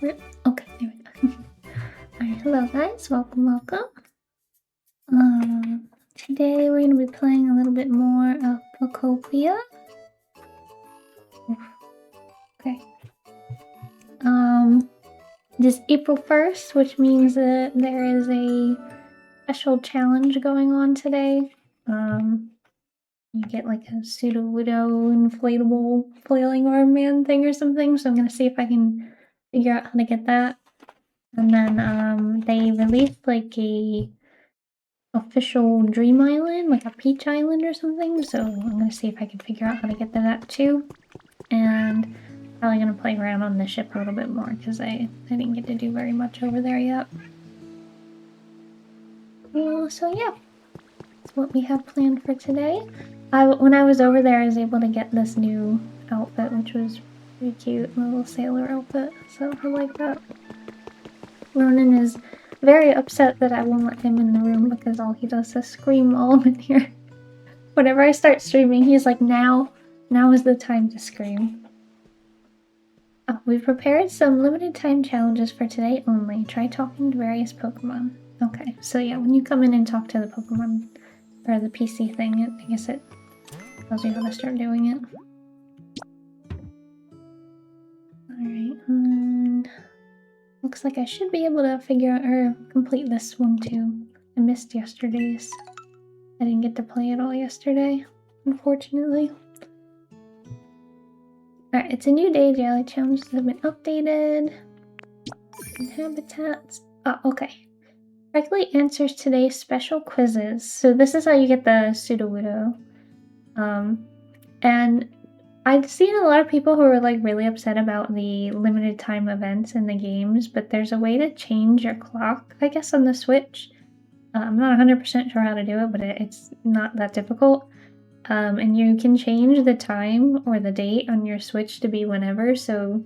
Okay, there we go. Alright, hello guys, welcome. Today we're gonna be playing a little bit more of Pokopia. Okay. It is April 1st, which means that there is a special challenge going on today. You get like a Sudowoodo inflatable flailing arm man thing or something, so I'm gonna see if I can figure out how to get that. And then they released like a official dream island, like a peach island or something, so I'm gonna see if I can figure out how to get to that too. And probably gonna play around on the ship a little bit more because I didn't get to do very much over there yet. So yeah, that's what we have planned for today. When I was over there, I was able to get this new outfit, which was pretty cute, a little sailor outfit, so I like that. Ronan is very upset that I won't let him in the room because all he does is scream while I'm in here. Whenever I start streaming, he's like, now is the time to scream. Oh, we've prepared some limited time challenges for today only. Try talking to various Pokemon. Okay, so yeah, when you come in and talk to the Pokemon, or the PC thing, I guess it tells you how to start doing it. Alright, looks like I should be able to figure out or complete this one too. I missed yesterday's. I didn't get to play it all yesterday, unfortunately. Alright, it's a new day. Daily challenges have been updated. Habitats. Oh, okay. Correctly answers today's special quizzes. So this is how you get the Sudowoodo. And I've seen a lot of people who are like really upset about the limited time events in the games, but there's a way to change your clock, I guess, on the Switch. I'm not 100% sure how to do it, but it's not that difficult. And you can change the time or the date on your Switch to be whenever, so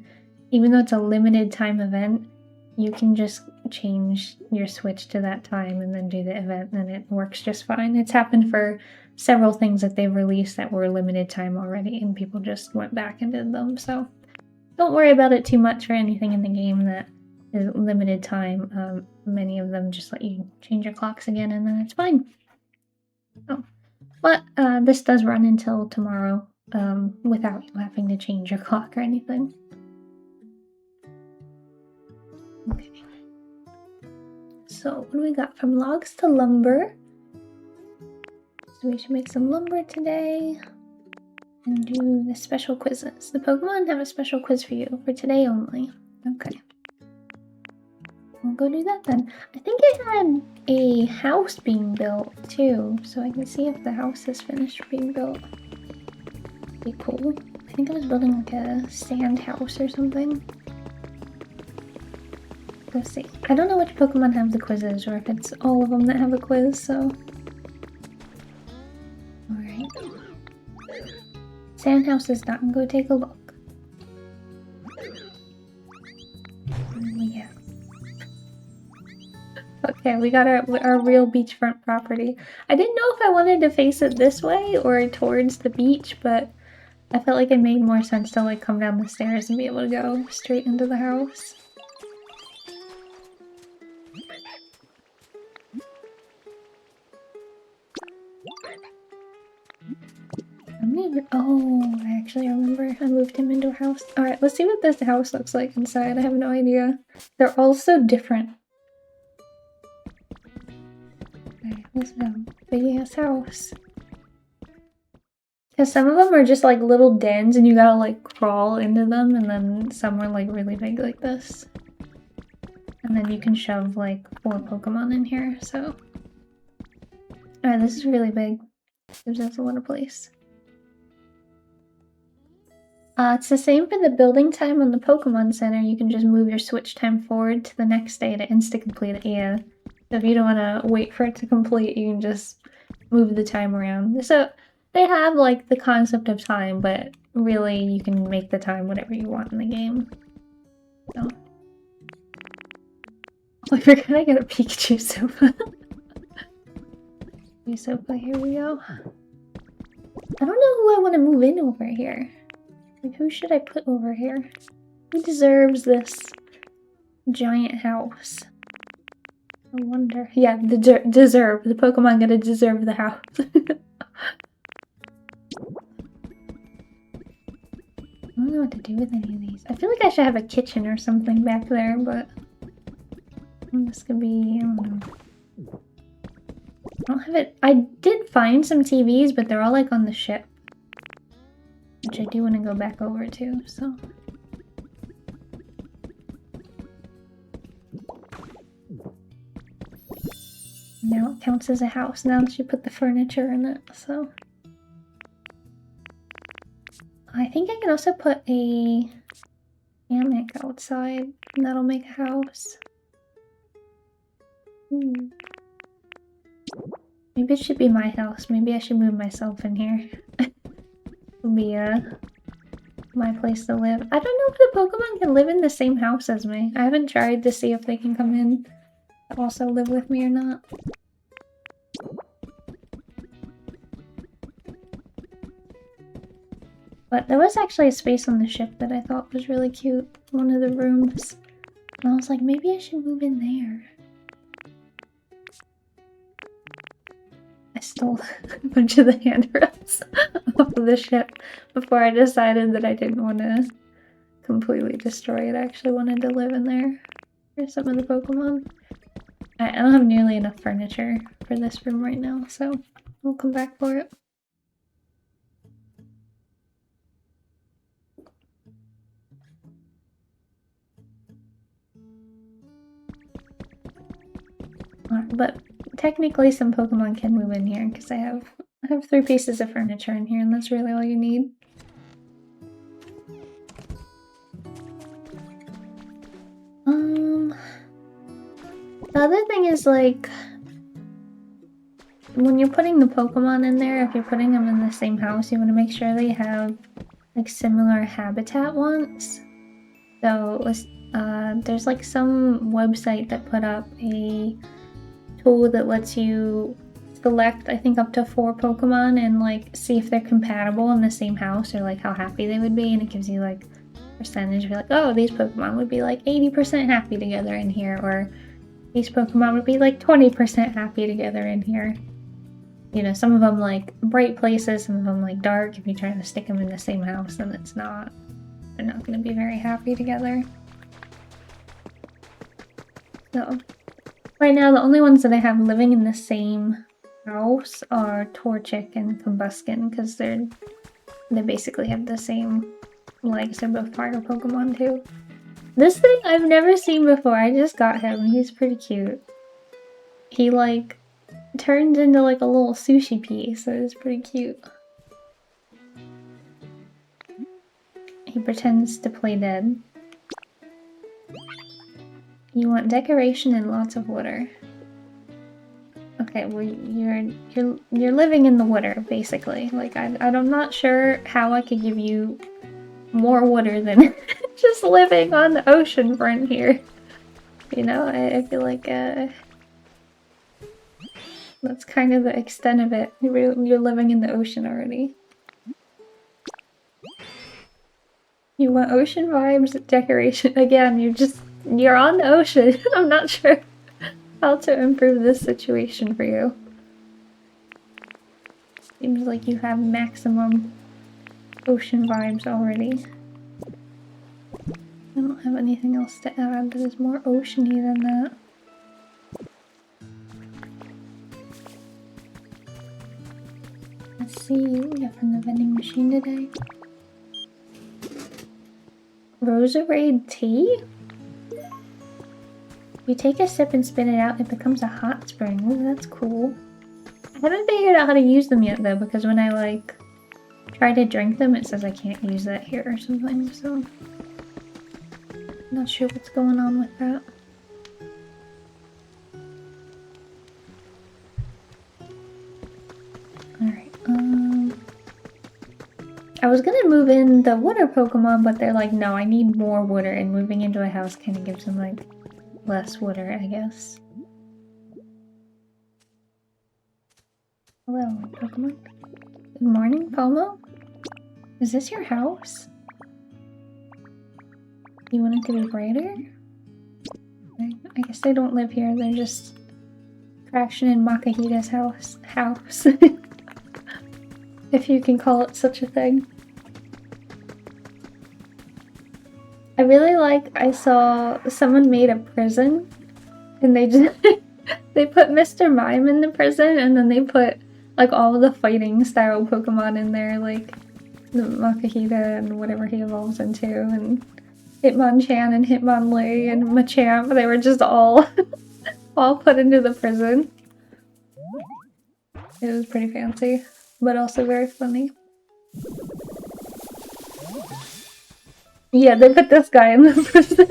even though it's a limited time event, you can just change your Switch to that time and then do the event, and it works just fine. It's happened for several things that they've released that were limited time already, and people just went back and did them, so don't worry about it too much for anything in the game that is limited time. Many of them just let you change your clocks again, and then it's fine. Oh. But this does run until tomorrow without you having to change your clock or anything. Okay. So what do we got? From logs to lumber. So we should make some lumber today and do the special quizzes. The Pokemon have a special quiz for you for today only. Okay. We'll go do that then. I think it had a house being built too, so I can see if the house is finished being built. Be cool. I think I was building like a sand house or something. Let's see. I don't know which Pokemon have the quizzes or if it's all of them that have a quiz, so. Alright. Sand house is done. Go take a look. Yeah. Okay, we got our real beachfront property. I didn't know if I wanted to face it this way or towards the beach, but I felt like it made more sense to like come down the stairs and be able to go straight into the house. Oh, I actually remember I moved him into a house. Alright, let's see what this house looks like inside. I have no idea. They're all so different. Okay, this is a big ass house. Because some of them are just like little dens and you gotta like crawl into them, and then some are like really big like this. And then you can shove like 4 Pokemon in here, so. Alright, this is really big. Gives us a lot of place. It's the same for the building time on the Pokemon Center. You can just move your Switch time forward to the next day to insta-complete it, yeah. So if you don't want to wait for it to complete, you can just move the time around. So they have like the concept of time, but really you can make the time whatever you want in the game. So. Oh, we're gonna get a Pikachu sofa. Pikachu sofa, here we go. I don't know who I want to move in over here. Like, who should I put over here? Who deserves this giant house. I wonder. Yeah, deserve. The Pokemon gotta deserve the house. I don't know what to do with any of these. I feel like I should have a kitchen or something back there, but this could be, I don't know. I don't have it. I did find some TVs, but they're all like on the ship, which I do want to go back over to, so. Now it counts as a house. Now she put the furniture in it, so. I think I can also put a hammock outside, and that'll make a house. Maybe it should be my house. Maybe I should move myself in here. It'll be my place to live. I don't know if the Pokemon can live in the same house as me. I haven't tried to see if they can come in to also live with me or not. But there was actually a space on the ship that I thought was really cute. One of the rooms. And I was like, maybe I should move in there. I stole a bunch of the handrails off of the ship before I decided that I didn't want to completely destroy it. I actually wanted to live in there for some of the Pokemon. I don't have nearly enough furniture for this room right now, so we'll come back for it. But technically some Pokemon can move in here because I have 3 pieces of furniture in here, and that's really all you need. The other thing is, like, when you're putting the Pokemon in there, if you're putting them in the same house, you want to make sure they have like similar habitat wants. So there's like some website that put up a tool that lets you select, I think, up to 4 Pokemon and like see if they're compatible in the same house or like how happy they would be, and it gives you like percentage. You're like, oh, these Pokemon would be like 80% happy together in here, or these Pokemon would be like 20% happy together in here. You know, some of them like bright places, some of them like dark. If you try to stick them in the same house, then they're not going to be very happy together. So right now, the only ones that I have living in the same house are Torchic and Combuskin, because they basically have the same legs. They're both fire Pokemon too. This thing I've never seen before. I just got him. He's pretty cute. He like turns into like a little sushi piece, so it's pretty cute. He pretends to play dead. You want decoration and lots of water. Okay, well you're living in the water basically. Like I'm not sure how I could give you more water than just living on the ocean front here. You know, I feel like that's kind of the extent of it. You're living in the ocean already. You want ocean vibes, decoration. Again, you're on the ocean. I'm not sure how to improve this situation for you. Seems like you have maximum ocean vibes already. I don't have anything else to add that is more oceany than that. Let's see what we got from the vending machine today. Roserade tea? You take a sip and spit it out, it becomes a hot spring. Ooh, that's cool. I haven't figured out how to use them yet though, because when I like try to drink them, it says I can't use that here or something, so I'm not sure what's going on with that. Alright, I was gonna move in the water Pokemon, but they're like, no, I need more water, and moving into a house kind of gives them like less water, I guess. Hello, Pokemon. Good morning, Pomo? Is this your house? You want it to be brighter? I guess they don't live here, they're just crashing in Makahita's house. If you can call it such a thing. I really like, I saw someone made a prison and they just they put Mr. Mime in the prison and then they put like all of the fighting style Pokemon in there, like the Makahita and whatever he evolves into, and Hitmonchan and Hitmonlee and Machamp. They were just all all put into the prison. It was pretty fancy, but also very funny. Yeah, they put this guy in the prison.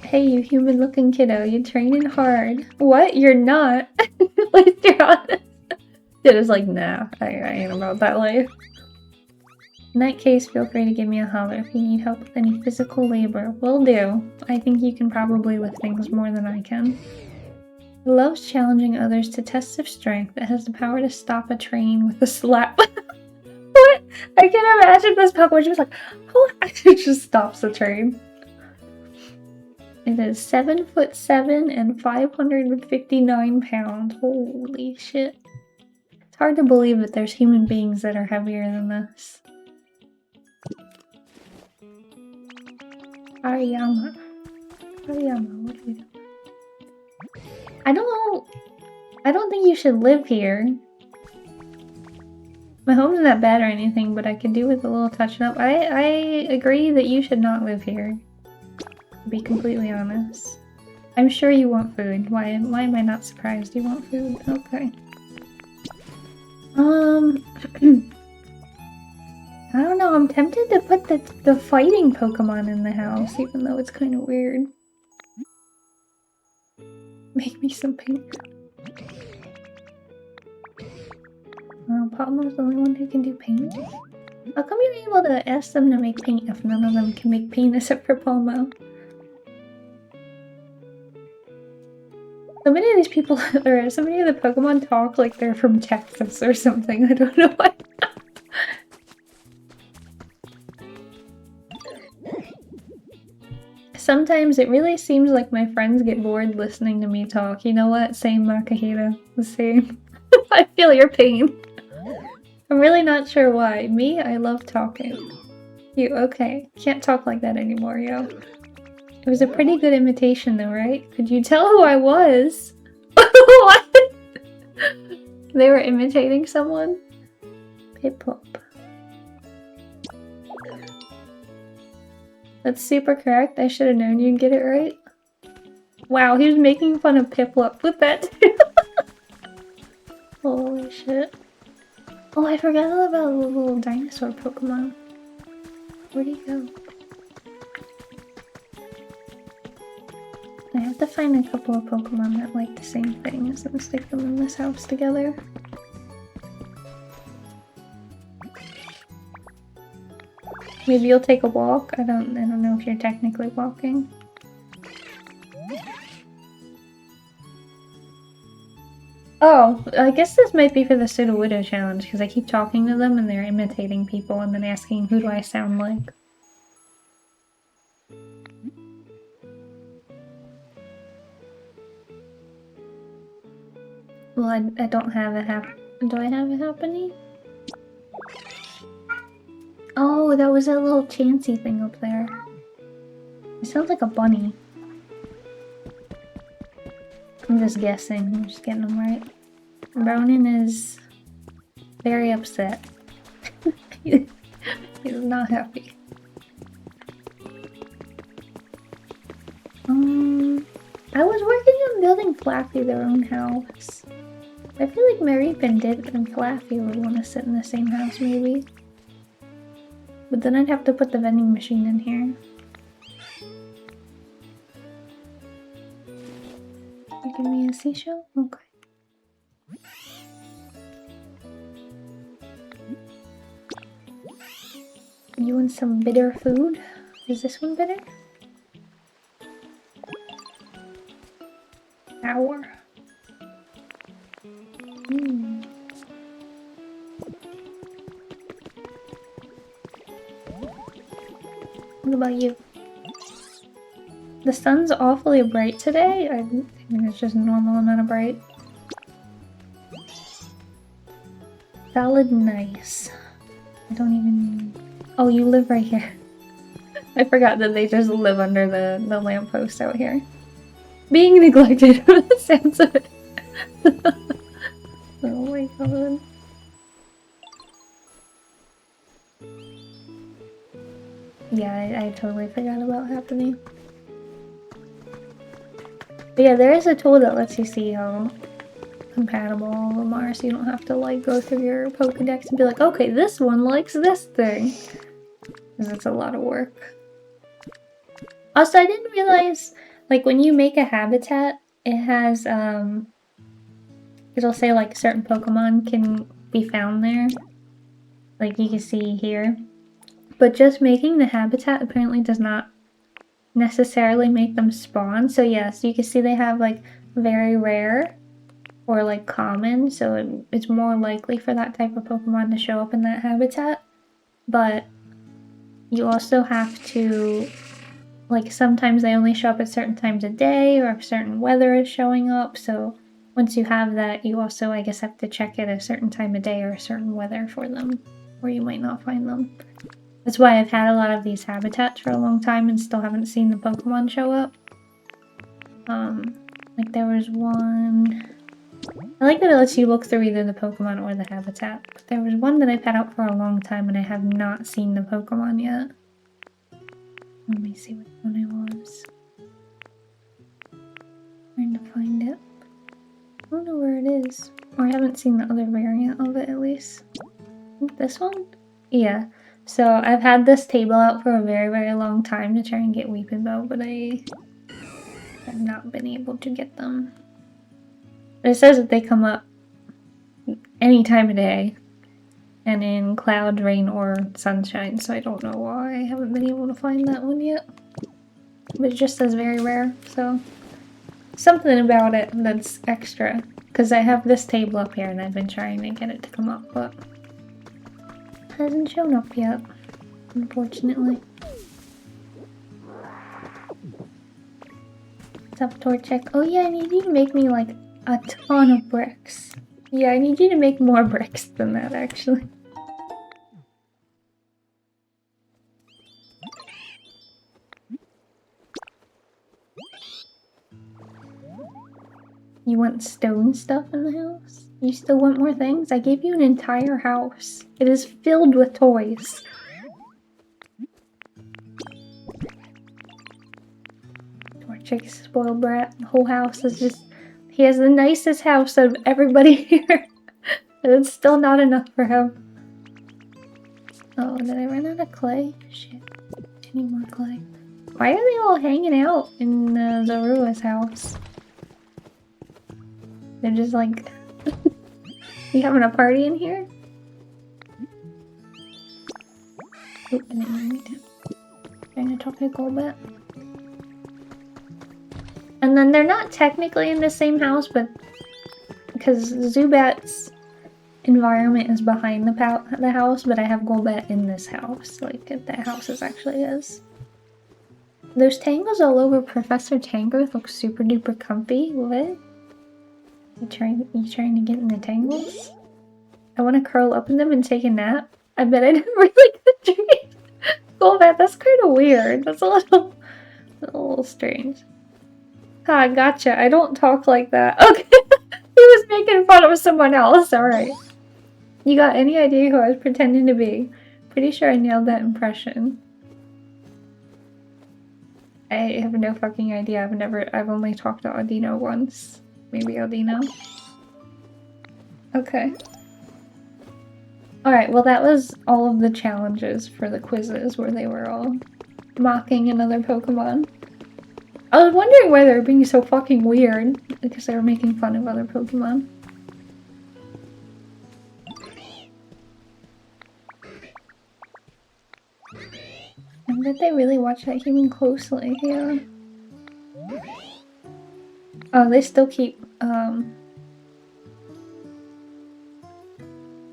Hey, you human-looking kiddo, you're training hard. What? You're not? At least you're honest. It is like, nah, I ain't about that life. In that case, feel free to give me a holler if you need help with any physical labor. Will do. I think you can probably lift things more than I can. It loves challenging others to tests of strength. It has the power to stop a train with a slap. What? I can imagine this Pokemon just like, oh, it just stops the train. It is 7'7" and 559 pounds. Holy shit. It's hard to believe that there's human beings that are heavier than this. Ariyama, what are you doing? I don't think you should live here. My home's not bad or anything, but I could do with a little touching up. I agree that you should not live here. To be completely honest. I'm sure you want food. Why am I not surprised you want food? Okay. I don't know, I'm tempted to put the fighting Pokemon in the house, even though it's kind of weird. Make me some paint. Palmo's the only one who can do paint. How come you're able to ask them to make paint if none of them can make paint except for Palmo? So many of these people, or so many of the Pokemon talk like they're from Texas or something, I don't know why. Sometimes it really seems like my friends get bored listening to me talk. You know what? Same, Makahita. The same. I feel your pain. I'm really not sure why. Me, I love talking. You, okay. Can't talk like that anymore, yo. It was a pretty good imitation though, right? Could you tell who I was? What? They were imitating someone? Piplup. That's super correct. I should have known you'd get it right. Wow, he was making fun of Piplup with that too. Holy shit. Oh, I forgot about the little dinosaur Pokemon. Where'd he go? I have to find a couple of Pokemon that like the same things and stick them in this house together. Maybe you'll take a walk. I don't know if you're technically walking. Oh, I guess this might be for the Sudowoodo challenge because I keep talking to them and they're imitating people and then asking who do I sound like. Well, I don't have a do I have a happening? Oh, that was a little Chansey thing up there. It sounds like a bunny. I'm just guessing. I'm just getting them right. Ronan is very upset. He's not happy. I was working on building Flaffy their own house. I feel like Mareep and Flaffy would want to sit in the same house, maybe. But then I'd have to put the vending machine in here. You give me a seashell? Okay. You want some bitter food? Is this one bitter? Sour. What about you? The sun's awfully bright today. I think it's just a normal amount of bright. Salad nice. I don't even... Oh, you live right here. I forgot that they just live under the lamppost out here. Being neglected from the sounds of it. Oh my god. Yeah, I totally forgot about happening. But yeah, there is a tool that lets you see how compatible all of them are, so you don't have to like go through your Pokedex and be like, okay, this one likes this thing. Because it's a lot of work. Also, I didn't realize, like, when you make a habitat, it has, it'll say, like, certain Pokemon can be found there. Like, you can see here. But just making the habitat apparently does not necessarily make them spawn. So, yes, you can see they have, like, very rare or, like, common. So, it's more likely for that type of Pokemon to show up in that habitat. But you also have to... Like, sometimes they only show up at certain times of day, or if certain weather is showing up, so once you have that, you also, I guess, have to check it a certain time of day or a certain weather for them, or you might not find them. That's why I've had a lot of these habitats for a long time and still haven't seen the Pokemon show up. Like there was one... I like that it lets you look through either the Pokemon or the habitat, but there was one that I've had out for a long time and I have not seen the Pokemon yet. Let me see which one it was. Trying to find it. I don't know where it is. Or I haven't seen the other variant of it at least. I think this one? Yeah. So I've had this table out for a very, very long time to try and get Weepinbell, but I have not been able to get them. But it says that they come up any time of day. And in cloud, rain, or sunshine, so I don't know why I haven't been able to find that one yet. But it just says very rare, so... Something about it that's extra. Because I have this table up here and I've been trying to get it to come up, but... it hasn't shown up yet, unfortunately. What's up, Torchic? Oh yeah, I need you to make me, like, a ton of bricks. Yeah, I need you to make more bricks than that, actually. You want stone stuff in the house? You still want more things? I gave you an entire house. It is filled with toys. Torchic's spoiled brat. The whole house is just... He has the nicest house of everybody here. But it's still not enough for him. Oh, did I run out of clay? Shit. I need more clay. Why are they all hanging out in Zorua's house? They're just like... You having a party in here? Oop, I didn't mean to. Trying to talk to Golbat. And then they're not technically in the same house, but... Because Zubat's environment is behind the house, but I have Golbat in this house. Like, that house is actually his. Those tangles all over Professor Tangrowth look super duper comfy. What? You trying to get in the tangles? I want to curl up in them and take a nap. I bet I didn't really get the dream. Golbat, that's kind of weird. That's a little strange. Ah, gotcha. I don't talk like that. Okay. He was making fun of someone else. Alright. You got any idea who I was pretending to be? Pretty sure I nailed that impression. I have no fucking idea. I've only talked to Audino once. Maybe Audino. Okay. Alright, well that was all of the challenges for the quizzes where they were all mocking another Pokemon. I was wondering why they were being so fucking weird, because they were making fun of other Pokemon. I bet they really watch that human closely, yeah. Oh, they still keep,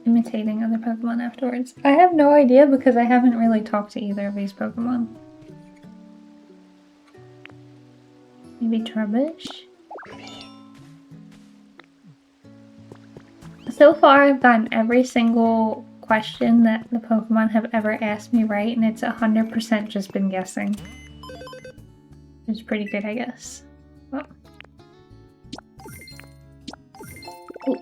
imitating other Pokemon afterwards. I have no idea because I haven't really talked to either of these Pokemon. Maybe Trubbish? So far, I've gotten every single question that the Pokemon have ever asked me right, and it's 100% just been guessing. It's pretty good, I guess. Well. Ooh.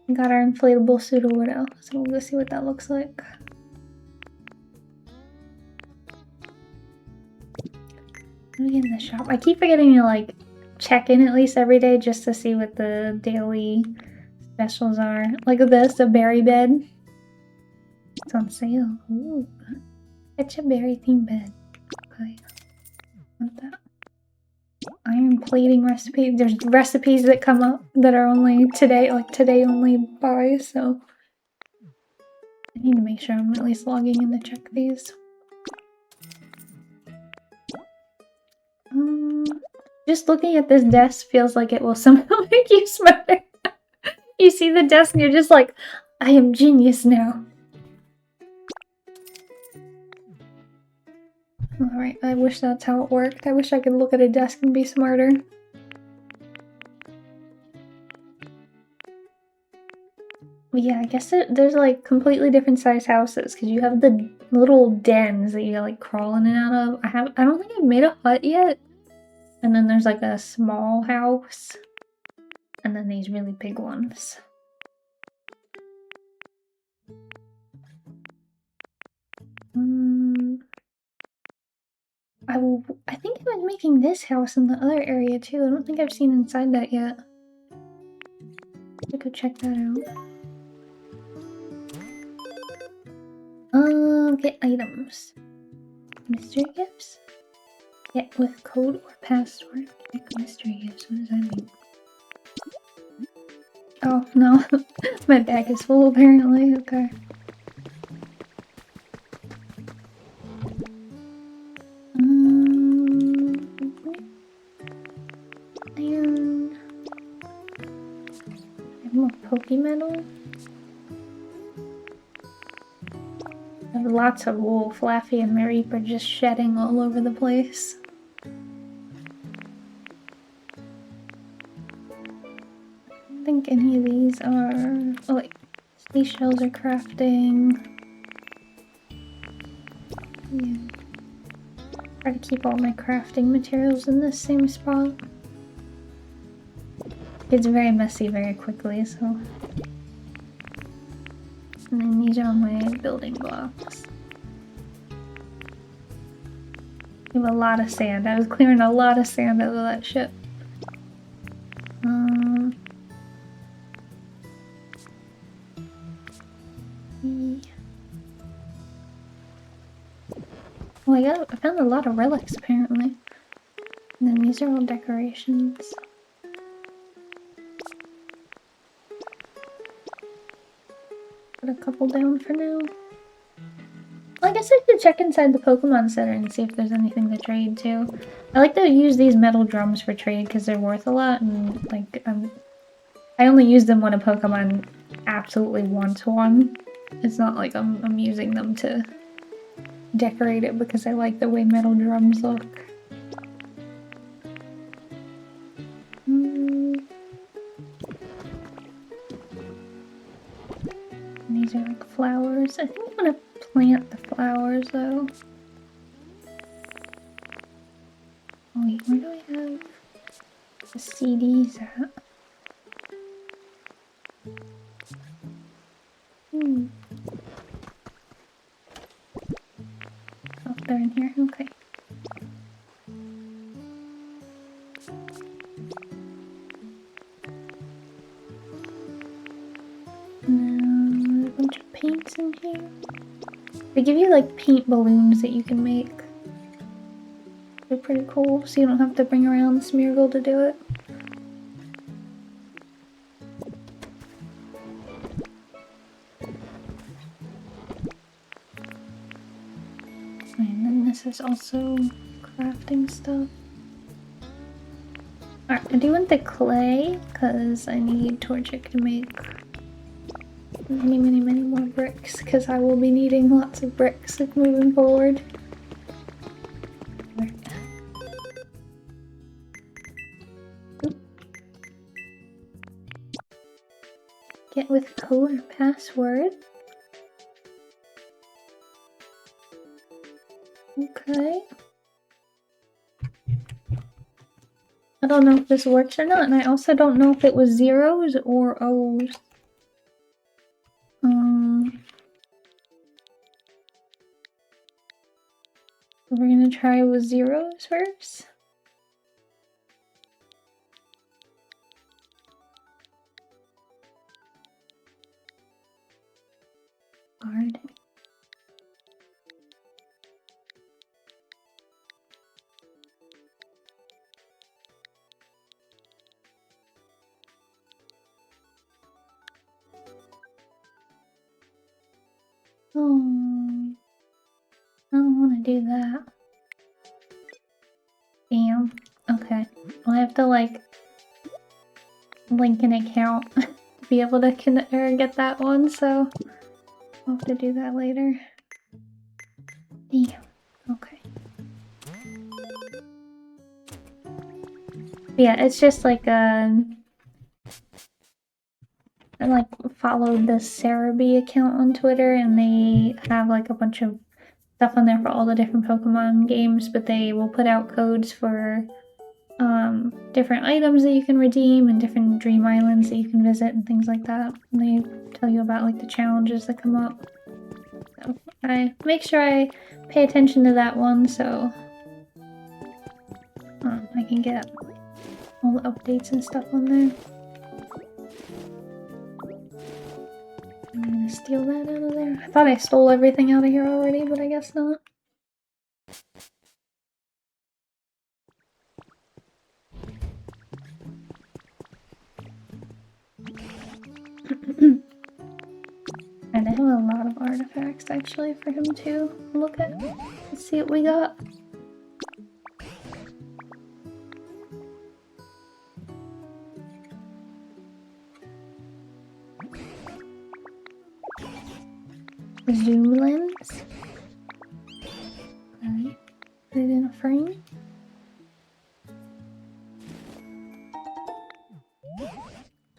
We got our inflatable Sudowoodo, so we'll go see what that looks like. Let me get in the shop. I keep forgetting to like check in at least every day just to see what the daily specials are. Like this, a berry bed. It's on sale. Ooh. It's a berry themed bed. Okay. Want that. Iron plating recipe. There's recipes that come up that are only today, like today only buy, so I need to make sure I'm at least logging in to check these. Just looking at this desk feels like it will somehow make you smarter. You see the desk and you're just like, I am genius now. Alright, I wish that's how it worked. I wish I could look at a desk and be smarter. But yeah, I guess there's like completely different size houses because you have the little dens that you like crawl in and out of. I don't think I've made a hut yet. And then there's like a small house. And then these really big ones. I think I was making this house in the other area too. I don't think I've seen inside that yet. I could check that out. Get items. Mystery gifts? Get with code or password. Get mystery gifts. What does that mean? Oh, no. My bag is full apparently. Okay. Iron. I have more Pokemetal. I have lots of wool. Flaffy and Mareep are just shedding all over the place. I don't think any of these are... Oh wait. These shells are crafting. Yeah. Try to keep all my crafting materials in the same spot. It's very messy very quickly, so... And then these are all my building blocks. I have a lot of sand. I was clearing a lot of sand out of that shit. Oh, I found a lot of relics apparently. And then these are all decorations. Put a couple down for now. Well, I guess I should check inside the Pokemon Center and see if there's anything to trade too. I like to use these metal drums for trade because they're worth a lot, and like I only use them when a Pokemon absolutely wants one. It's not like I'm using them to decorate it because I like the way metal drums look. These are like flowers. I think I'm gonna plant the flowers though. Oh wait, where do I have the CDs at? Oh, they're in here. Okay. Now, a bunch of paints in here. They give you like paint balloons that you can make. They're pretty cool, so you don't have to bring around Smeargle to do it. And then this is also crafting stuff. Alright, I do want the clay, because I need Torchic to make many more bricks, because I will be needing lots of bricks moving forward. Code or password. Okay. I don't know if this works or not, and I also don't know if it was zeros or O's. We're gonna try with zeros first. Garden. Oh, I don't want to do that. Damn. Okay. I'll have to like link an account to be able to get that one, so I'll have to do that later. Damn. Okay. Yeah, it's just like I like followed the Sarah B account on Twitter, and they have like a bunch of stuff on there for all the different Pokemon games, but they will put out codes for different items that you can redeem and different dream islands that you can visit and things like that. And they tell you about like the challenges that come up. So I make sure I pay attention to that one so I can get all the updates and stuff on there. I'm gonna steal that out of there. I thought I stole everything out of here already, but I guess not. And I have a lot of artifacts actually for him to look at. Let's see what we got. Zoom lens. Okay. Put it in a frame.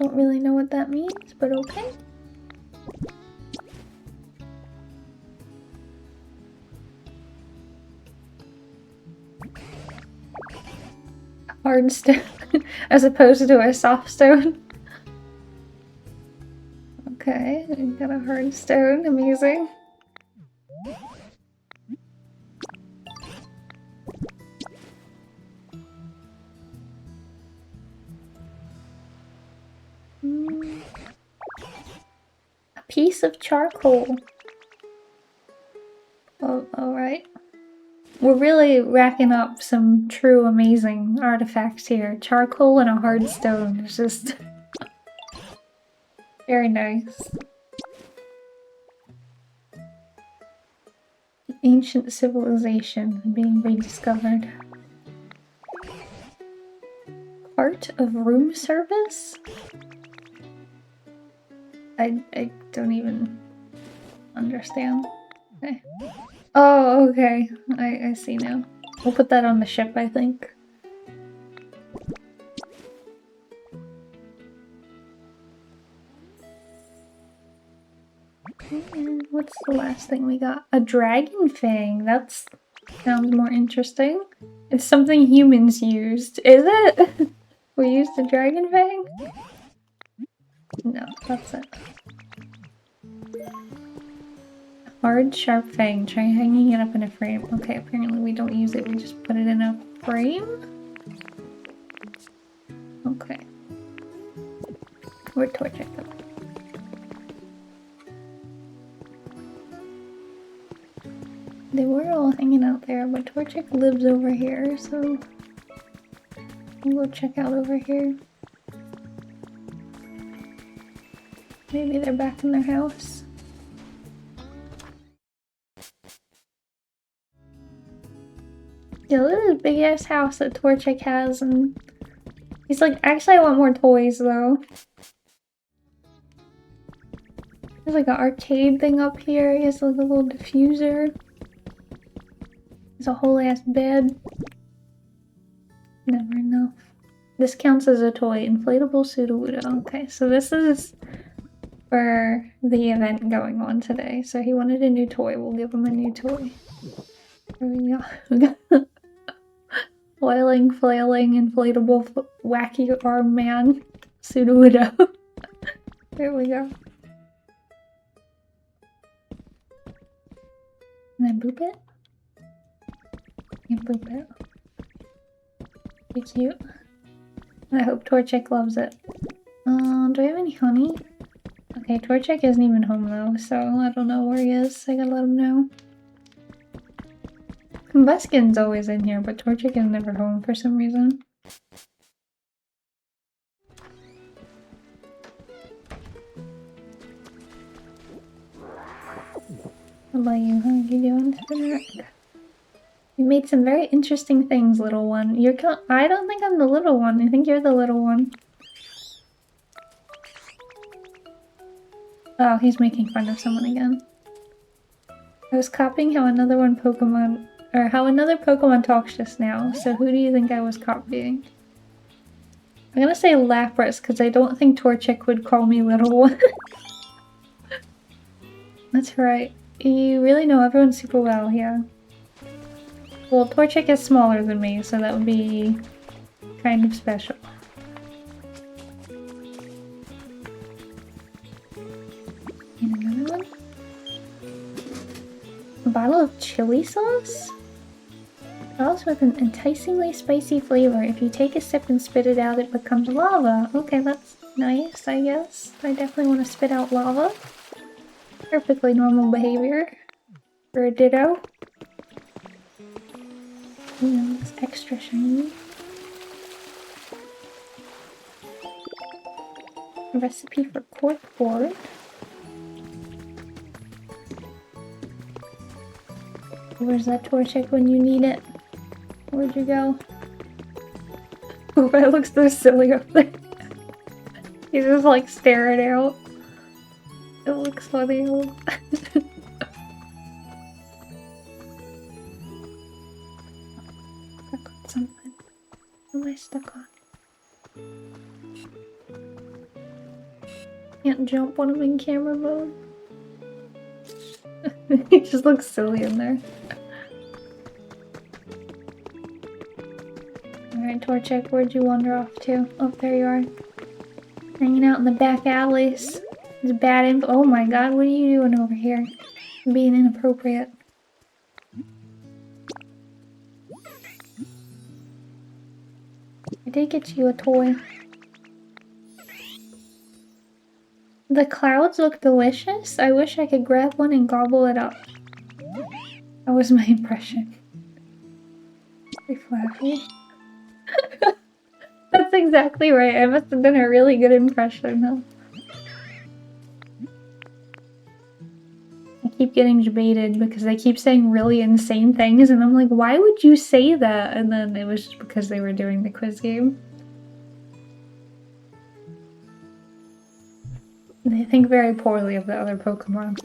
Don't really know what that means, but okay. Hard stone as opposed to a soft stone. Okay, we got a hard stone, amazing. A piece of charcoal. Oh, alright. We're really racking up some true amazing artifacts here. Charcoal and a hard stone. It's just very nice. Ancient civilization being rediscovered. Art of room service? I don't even understand. Okay. Oh, okay. I see now. We'll put that on the ship, I think. And what's the last thing we got? A dragon fang. That sounds more interesting. It's something humans used. Is it? We used a dragon fang? No, that's it. Hard, sharp fang. Try hanging it up in a frame. Okay, apparently we don't use it. We just put it in a frame? Okay. Where'd Torchic go? They were all hanging out there, but Torchic lives over here, so we'll go check out over here. Maybe they're back in their house. Yeah, look at this big ass house that Torchic has, and he's like, actually I want more toys though. There's like an arcade thing up here. He has like a little diffuser. There's a whole ass bed. Never enough. This counts as a toy. Inflatable Sudowoodo. Okay, so this is for the event going on today, so he wanted a new toy. We'll give him a new toy. There we go. Flailing, inflatable, wacky arm man, Sudowoodo. There we go. Can I boop it? Can't boop it. Be cute. I hope Torchic loves it. Do I have any honey? Okay, Torchic isn't even home though, so I don't know where he is. I gotta let him know. Combustion's always in here, but Torchic is never home for some reason. What about you? How are you doing, Spinner? You made some very interesting things, little one. I don't think I'm the little one. I think you're the little one. Oh, he's making fun of someone again. I was copying how another Pokemon talks just now. So who do you think I was copying? I'm gonna say Lapras because I don't think Torchic would call me little one. That's right. You really know everyone super well, yeah. Well, Torchic is smaller than me, so that would be kind of special. And another one? A bottle of chili sauce? Sauce with an enticingly spicy flavor. If you take a sip and spit it out, it becomes lava. Okay, that's nice, I guess. I definitely want to spit out lava. Perfectly normal behavior for a Ditto. It's extra shiny. A recipe for cork board. Where's that Torchic when you need it? Where'd you go? Oh, that looks so silly up there. He's just like staring out. It looks funny. Something. What am I stuck on? Can't jump when I'm in camera mode. He just looks silly in there. Alright, Torchic, where'd you wander off to? Oh, there you are. Hanging out in the back alleys. It's bad info. Oh my god, what are you doing over here? Being inappropriate. I did get you a toy. The clouds look delicious. I wish I could grab one and gobble it up. That was my impression. Pretty flappy. That's exactly right. I must have done a really good impression, huh? I keep getting debated because they keep saying really insane things, and I'm like, why would you say that? And then it was just because they were doing the quiz game. They think very poorly of the other Pokemon.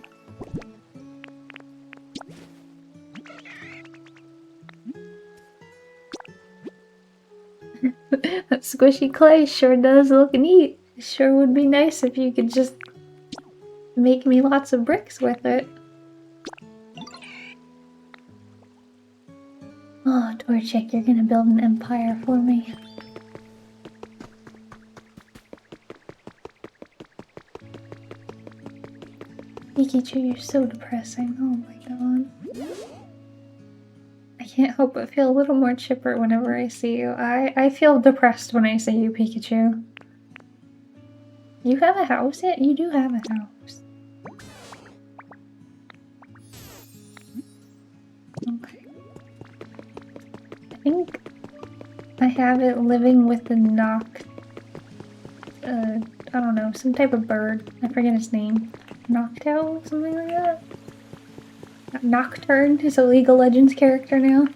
That squishy clay sure does look neat. It sure would be nice if you could just make me lots of bricks with it. Oh, Torchic, you're gonna build an empire for me. Pikachu, you're so depressing. Oh my god. I can't help but feel a little more chipper whenever I see you. I feel depressed when I see you, Pikachu. You have a house yet? You do have a house. Okay. I think I have it living with the I don't know, some type of bird. I forget its name. Noctowl? Something like that? Nocturne is a League of Legends character now.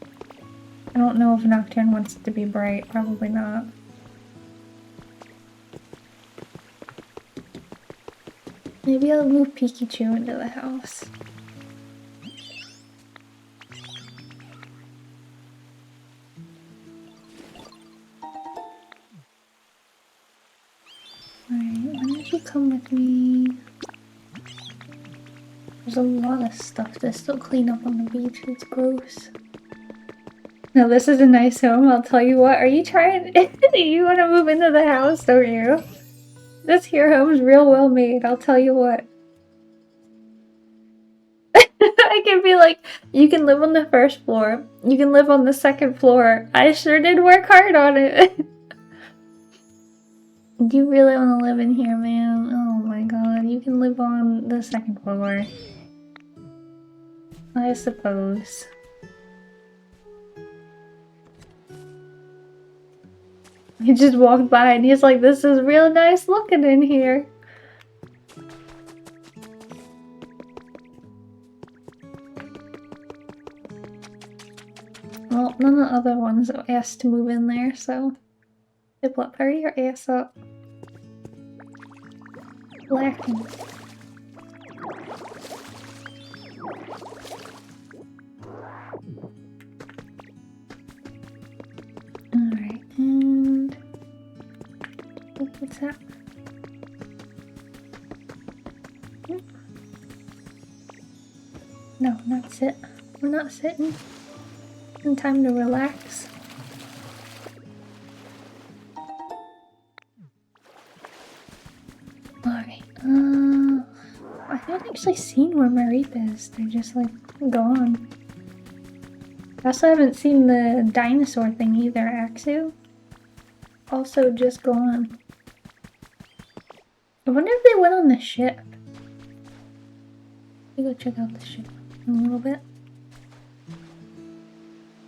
I don't know if Nocturne wants it to be bright. Probably not. Maybe I'll move Pikachu into the house. Alright, why don't you come with me? There's a lot of stuff to still clean up on the beach. It's gross. No, this is a nice home, I'll tell you what. Are you trying? You want to move into the house, don't you? This here home's real well made, I'll tell you what. I can be like, you can live on the first floor. You can live on the second floor. I sure did work hard on it. Do you really want to live in here, man? Oh my god, you can live on the second floor. I suppose. He just walked by and he's like, this is real nice looking in here. Well, none of the other ones asked to move in there, so... Piplup, hurry your ass up. Lacking. Alright, and... what's that? No, not sit. We're not sitting. And time to relax. Alright, I haven't actually seen where Marip is. They're just like gone. I also haven't seen the dinosaur thing either, Axu. Also just gone. I wonder if they went on the ship. Let me go check out the ship in a little bit.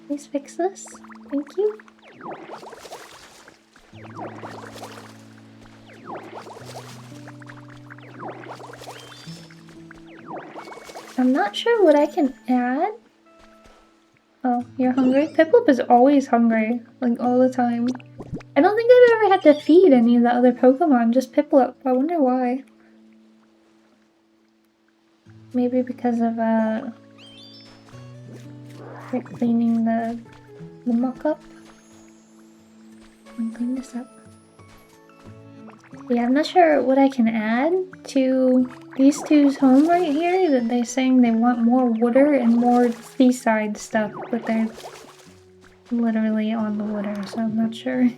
Please fix this. Thank you. I'm not sure what I can add. Oh, you're hungry? Piplup is always hungry, like all the time. I don't think I've ever had to feed any of the other Pokemon, just Piplup. I wonder why. Maybe because of cleaning the muck up. And clean this up. Yeah, I'm not sure what I can add to these two's home right here. That they're saying they want more water and more seaside stuff, but they're literally on the water, so I'm not sure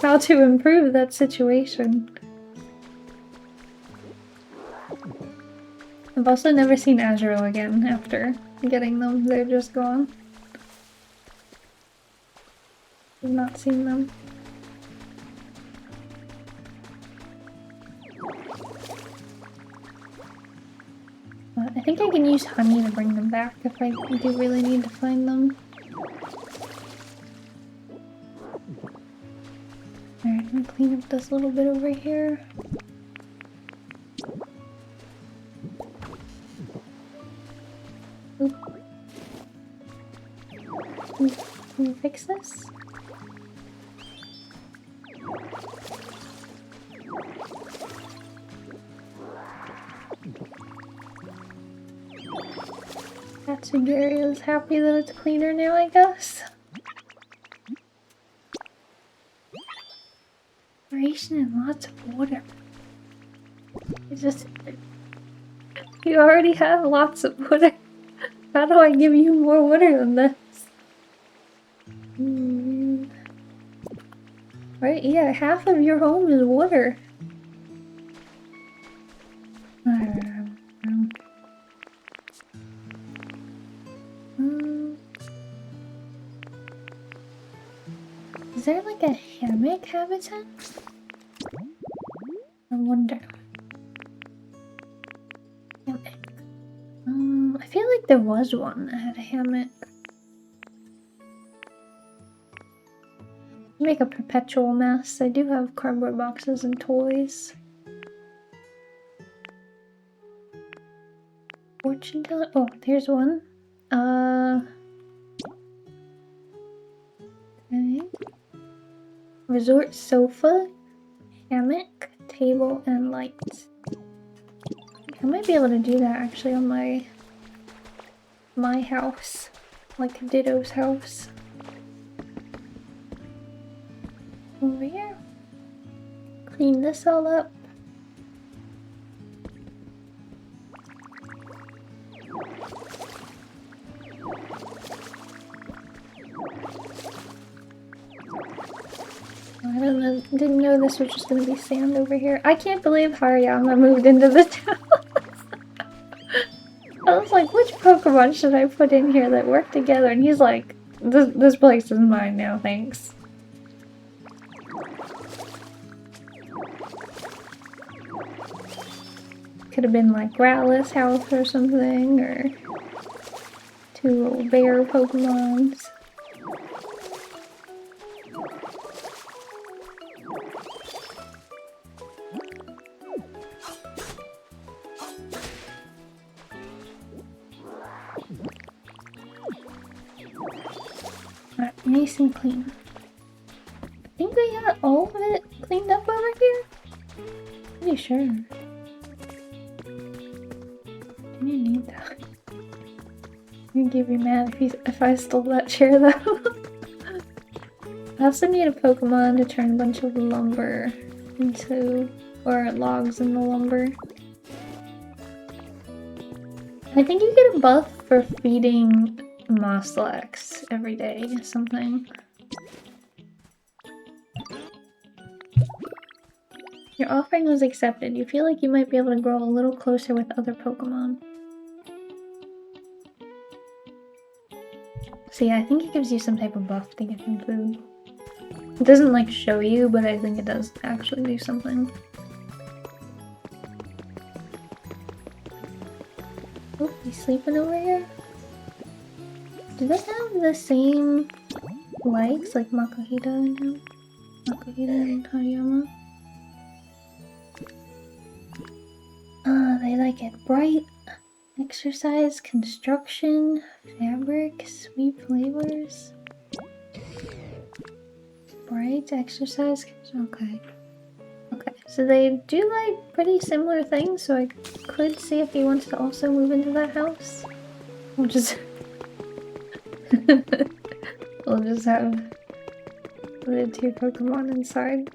how to improve that situation. I've also never seen Azurill again after getting them. They're just gone. I've not seen them. I think I can use honey to bring them back if I do really need to find them. Alright, I'm gonna clean up this little bit over here. Oop. Can you fix this? Tatsugiri is happy that it's cleaner now, I guess. Ration and lots of water. It's just... You already have lots of water. How do I give you more water than this? Right, yeah, half of your home is water. Is there like a hammock habitat? I wonder. Hammock. I feel like there was one that had a hammock. Make a perpetual mess. I do have cardboard boxes and toys. Fortune teller. Oh, there's one. Okay. Resort sofa, hammock, table, and lights. I might be able to do that actually on my house, like Ditto's house. Over here. Clean this all up. didn't know this was just gonna be sand over here. I can't believe Hariyama moved into the town. I was like, which Pokemon should I put in here that work together? And he's like, this place is mine now, thanks. Could have been like Growlithe's house or something, or 2 little bear Pokemons. Alright, nice and clean. I think we got all of it cleaned up over here. Pretty sure. I need that. I'm gonna be mad if I stole that chair though. I also need a Pokemon to turn a bunch of lumber into, or logs into lumber. I think you get a buff for feeding Moslax every day or something. Your offering was accepted. You feel like you might be able to grow a little closer with other Pokemon. So yeah, I think it gives you some type of buff to get some food. It doesn't like show you, but I think it does actually do something. Oh, he's sleeping over here? Do they have the same likes like Makuhita and him? Makuhita and Hariyama? They like it bright. Exercise, construction, fabric, sweet flavors. Bright, exercise, okay. Okay, so they do like pretty similar things, so I could see if he wants to also move into that house. We'll just... we'll just have the 2 Pokemon inside.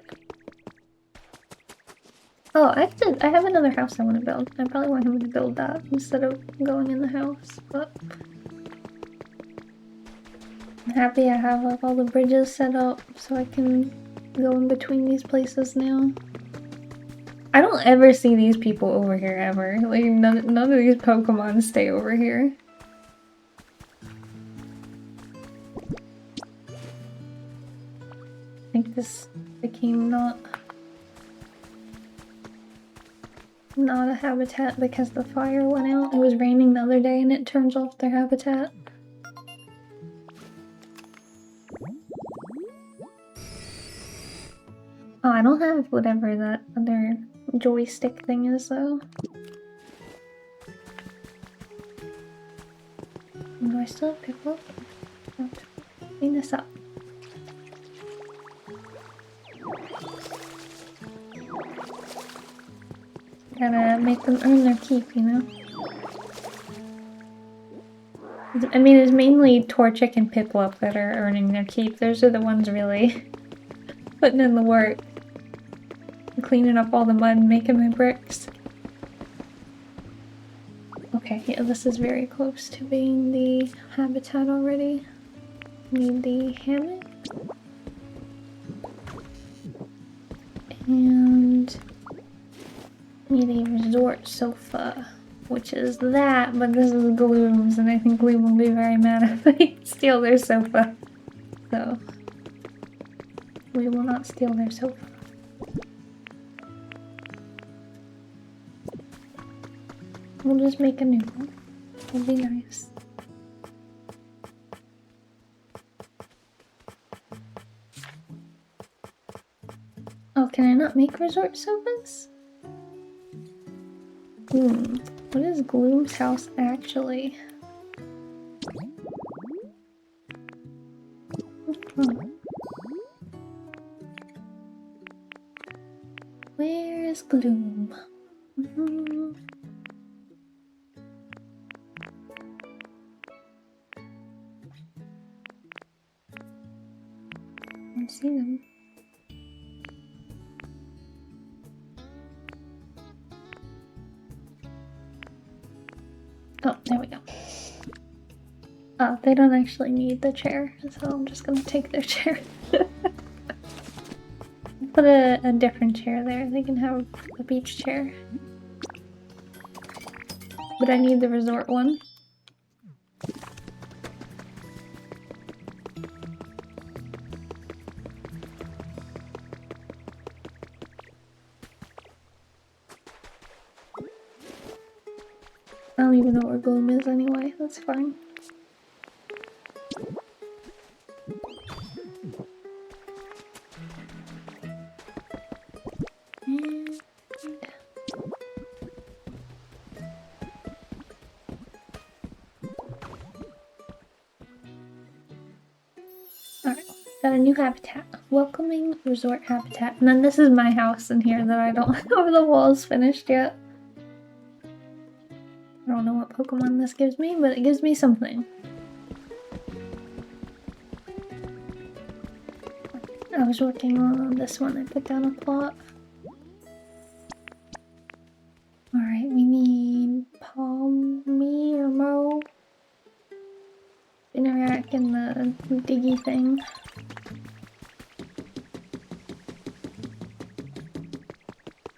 Oh, I have another house I want to build. I probably want him to build that instead of going in the house, but... I'm happy I have like all the bridges set up so I can go in between these places now. I don't ever see these people over here ever. Like none of these Pokemon stay over here. I think this became not a habitat because the fire went out. It was raining the other day and it turns off their habitat. Oh, I don't have whatever that other joystick thing is though. Do I still have Pickle? No. Clean this up. Gotta make them earn their keep, you know? I mean, it's mainly Torchic and Piplup that are earning their keep. Those are the ones really putting in the work. Cleaning up all the mud and making my bricks. Okay, yeah, this is very close to being the habitat already. Need the hammock. And need a resort sofa, which is that, but this is Gloom's, and I think Gloom will be very mad if I steal their sofa. So, we will not steal their sofa. We'll just make a new one. It'll be nice. Oh, can I not make resort sofas? What is Gloom's house actually? Where is Gloom? I don't see them. Oh, there we go. Oh, they don't actually need the chair, so I'm just gonna take their chair. put a different chair there. They can have a beach chair. But I need the resort one. I don't even know where Gloom is anyway, that's fine. Alright, got a new habitat. Welcoming resort habitat. And then this is my house in here that I don't have the walls finished yet. I don't know what Pokemon this gives me, but it gives me something. I was working on this one. I put down a plot. Alright, we need Palmy or Mo. Interact in the diggy thing.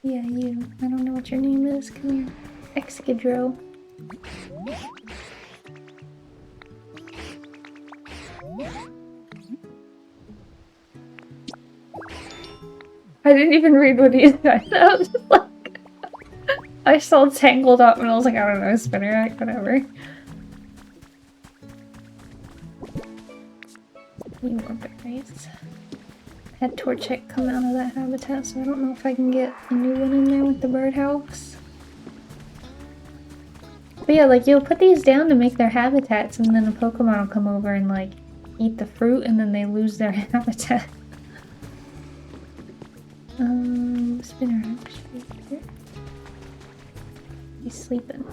Yeah, you. I don't know what your name is. Come here. Excadrill. I didn't even read what he said. I was just like, I saw tangled up and I was like, I don't know, Spinnerack, whatever. Need more berries. I had Torchic come out of that habitat, so I don't know if I can get a new one in there with the birdhouse. But yeah, like, you'll put these down to make their habitats, and then a Pokemon will come over and, like, eat the fruit, and then they lose their habitat. Spinnerack should be here. He's sleeping.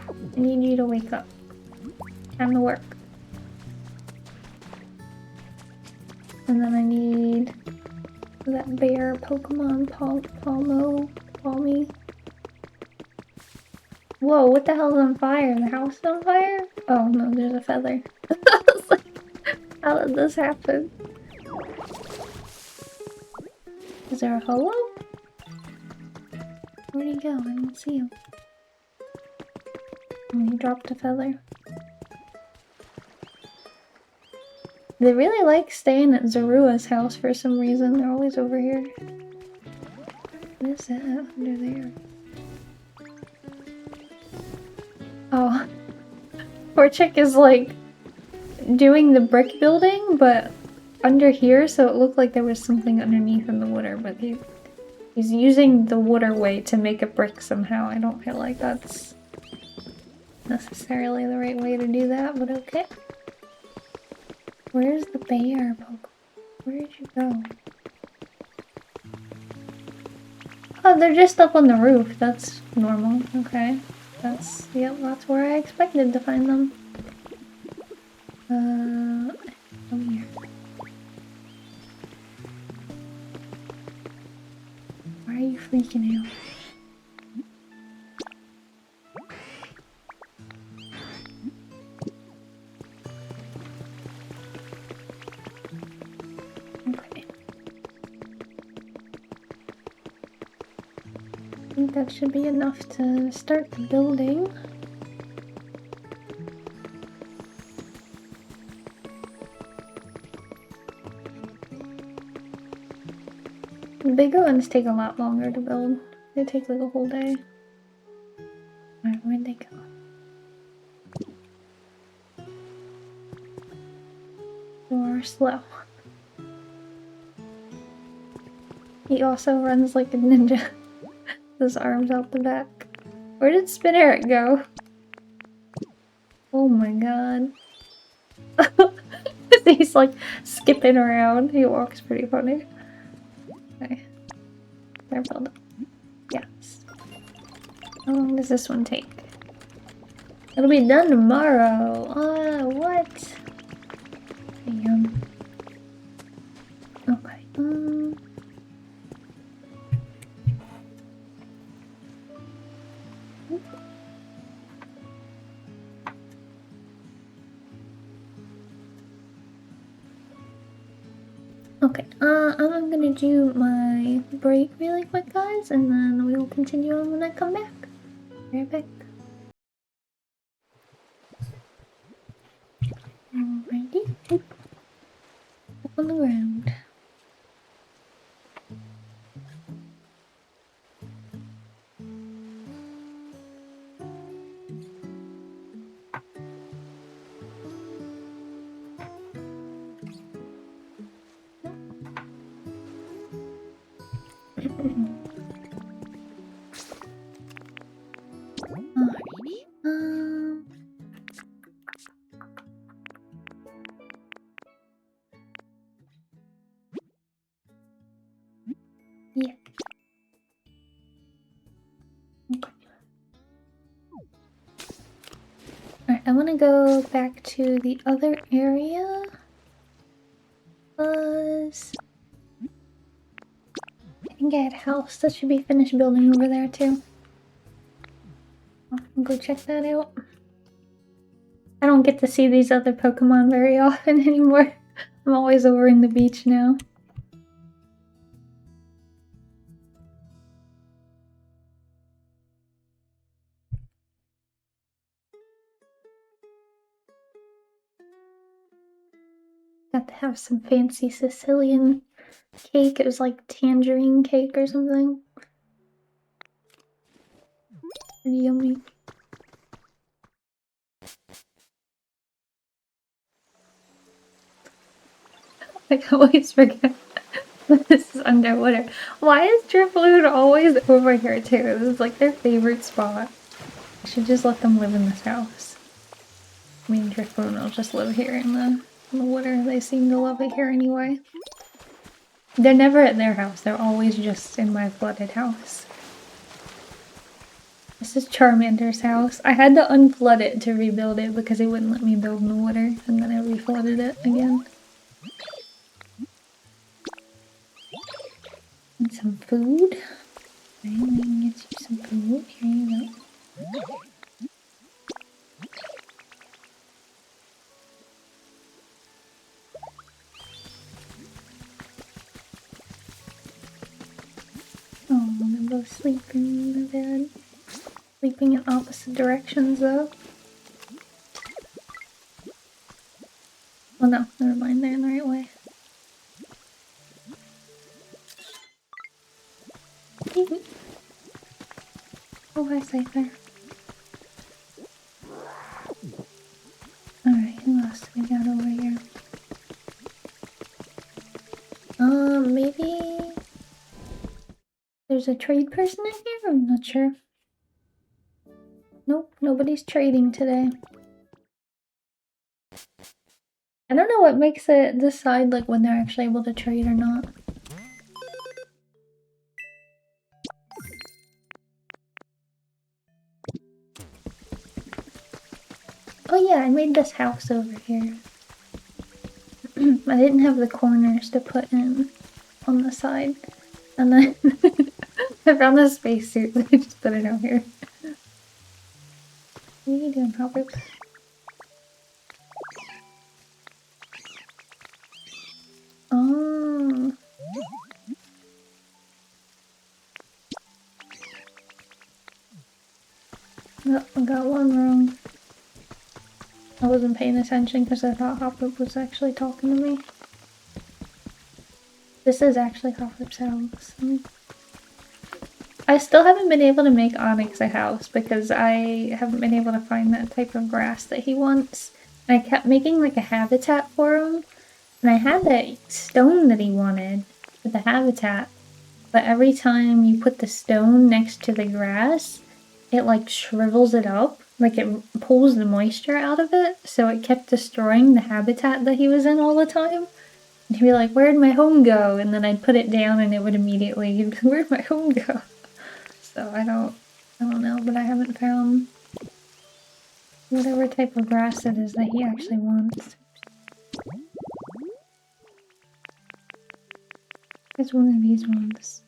I need you to wake up. Time to work. And then I need that bear Pokemon, Palmy. Whoa, what the hell's on fire? The house is on fire? Oh no, there's a feather. I was like, how did this happen? Is there a holo? Where'd he go? I don't see him. Oh, he dropped a feather. They really like staying at Zorua's house for some reason. They're always over here. What is that under there? Oh. Torchic is like doing the brick building, but under here, so it looked like there was something underneath in the water, but he's using the waterway to make a brick somehow. I don't feel like that's necessarily the right way to do that, but okay. Where's the bear, Pokemon? Where did you go? Oh, they're just up on the roof. That's normal. Okay. Yep, that's where I expected to find them. Come here. Why are you freaking out? Okay. I think that should be enough to start the building. The bigger ones take a lot longer to build. They take like a whole day. Alright, where'd they go? Or slow. He also runs like a ninja. His arms out the back. Where did Spinnerack go? Oh my god. He's like skipping around. He walks pretty funny. Okay. They're built up. Yes. How long does this one take? It'll be done tomorrow. What? Damn. Okay. Okay, I'm gonna do my break really quick, guys, and then we will continue on when I come back. Be right back. Alrighty. Up on the ground. Alrighty. Yeah. Okay. Alright, I want to go back to the other area. Because I think I had a house that should be finished building over there too. I'll go check that out. I don't get to see these other Pokemon very often anymore. I'm always over in the beach now. Got to have some fancy Sicilian cake. It was like tangerine cake or something. Pretty yummy. I always forget this is underwater. Why is Drifloon always over here too? This is like their favorite spot. I should just let them live in this house. I mean, Drifloon will just live here in the water. They seem to love it here anyway. They're never at their house. They're always just in my flooded house. This is Charmander's house. I had to unflood it to rebuild it because it wouldn't let me build in the water, and then I reflooded it again. And some food. Okay, we can get you some food. Here you go. Oh, they're both sleeping in the bed. Sleeping in opposite directions though. Oh no, never mind, they're in the right way. Oh, hi, Cypher. Alright, who else do we got over here? Maybe there's a trade person in here? I'm not sure. Nope, nobody's trading today. I don't know what makes it decide like when they're actually able to trade or not. Oh yeah, I made this house over here. I didn't have the corners to put in on the side. And then I found this spacesuit, so I just put it out here. What are you doing, Hopper? Oh. Oh, I got one wrong. I wasn't paying attention because I thought Hopper was actually talking to me. This is actually Hopper's house. I still haven't been able to make Onyx a house because I haven't been able to find that type of grass that he wants. And I kept making like a habitat for him. And I had that stone that he wanted for the habitat. But every time you put the stone next to the grass, it like shrivels it up. Like it pulls the moisture out of it. So it kept destroying the habitat that he was in all the time. And he'd be like, where'd my home go? And then I'd put it down and it would immediately, where'd my home go? So I don't know, but I haven't found whatever type of grass it is that he actually wants. It's one of these ones.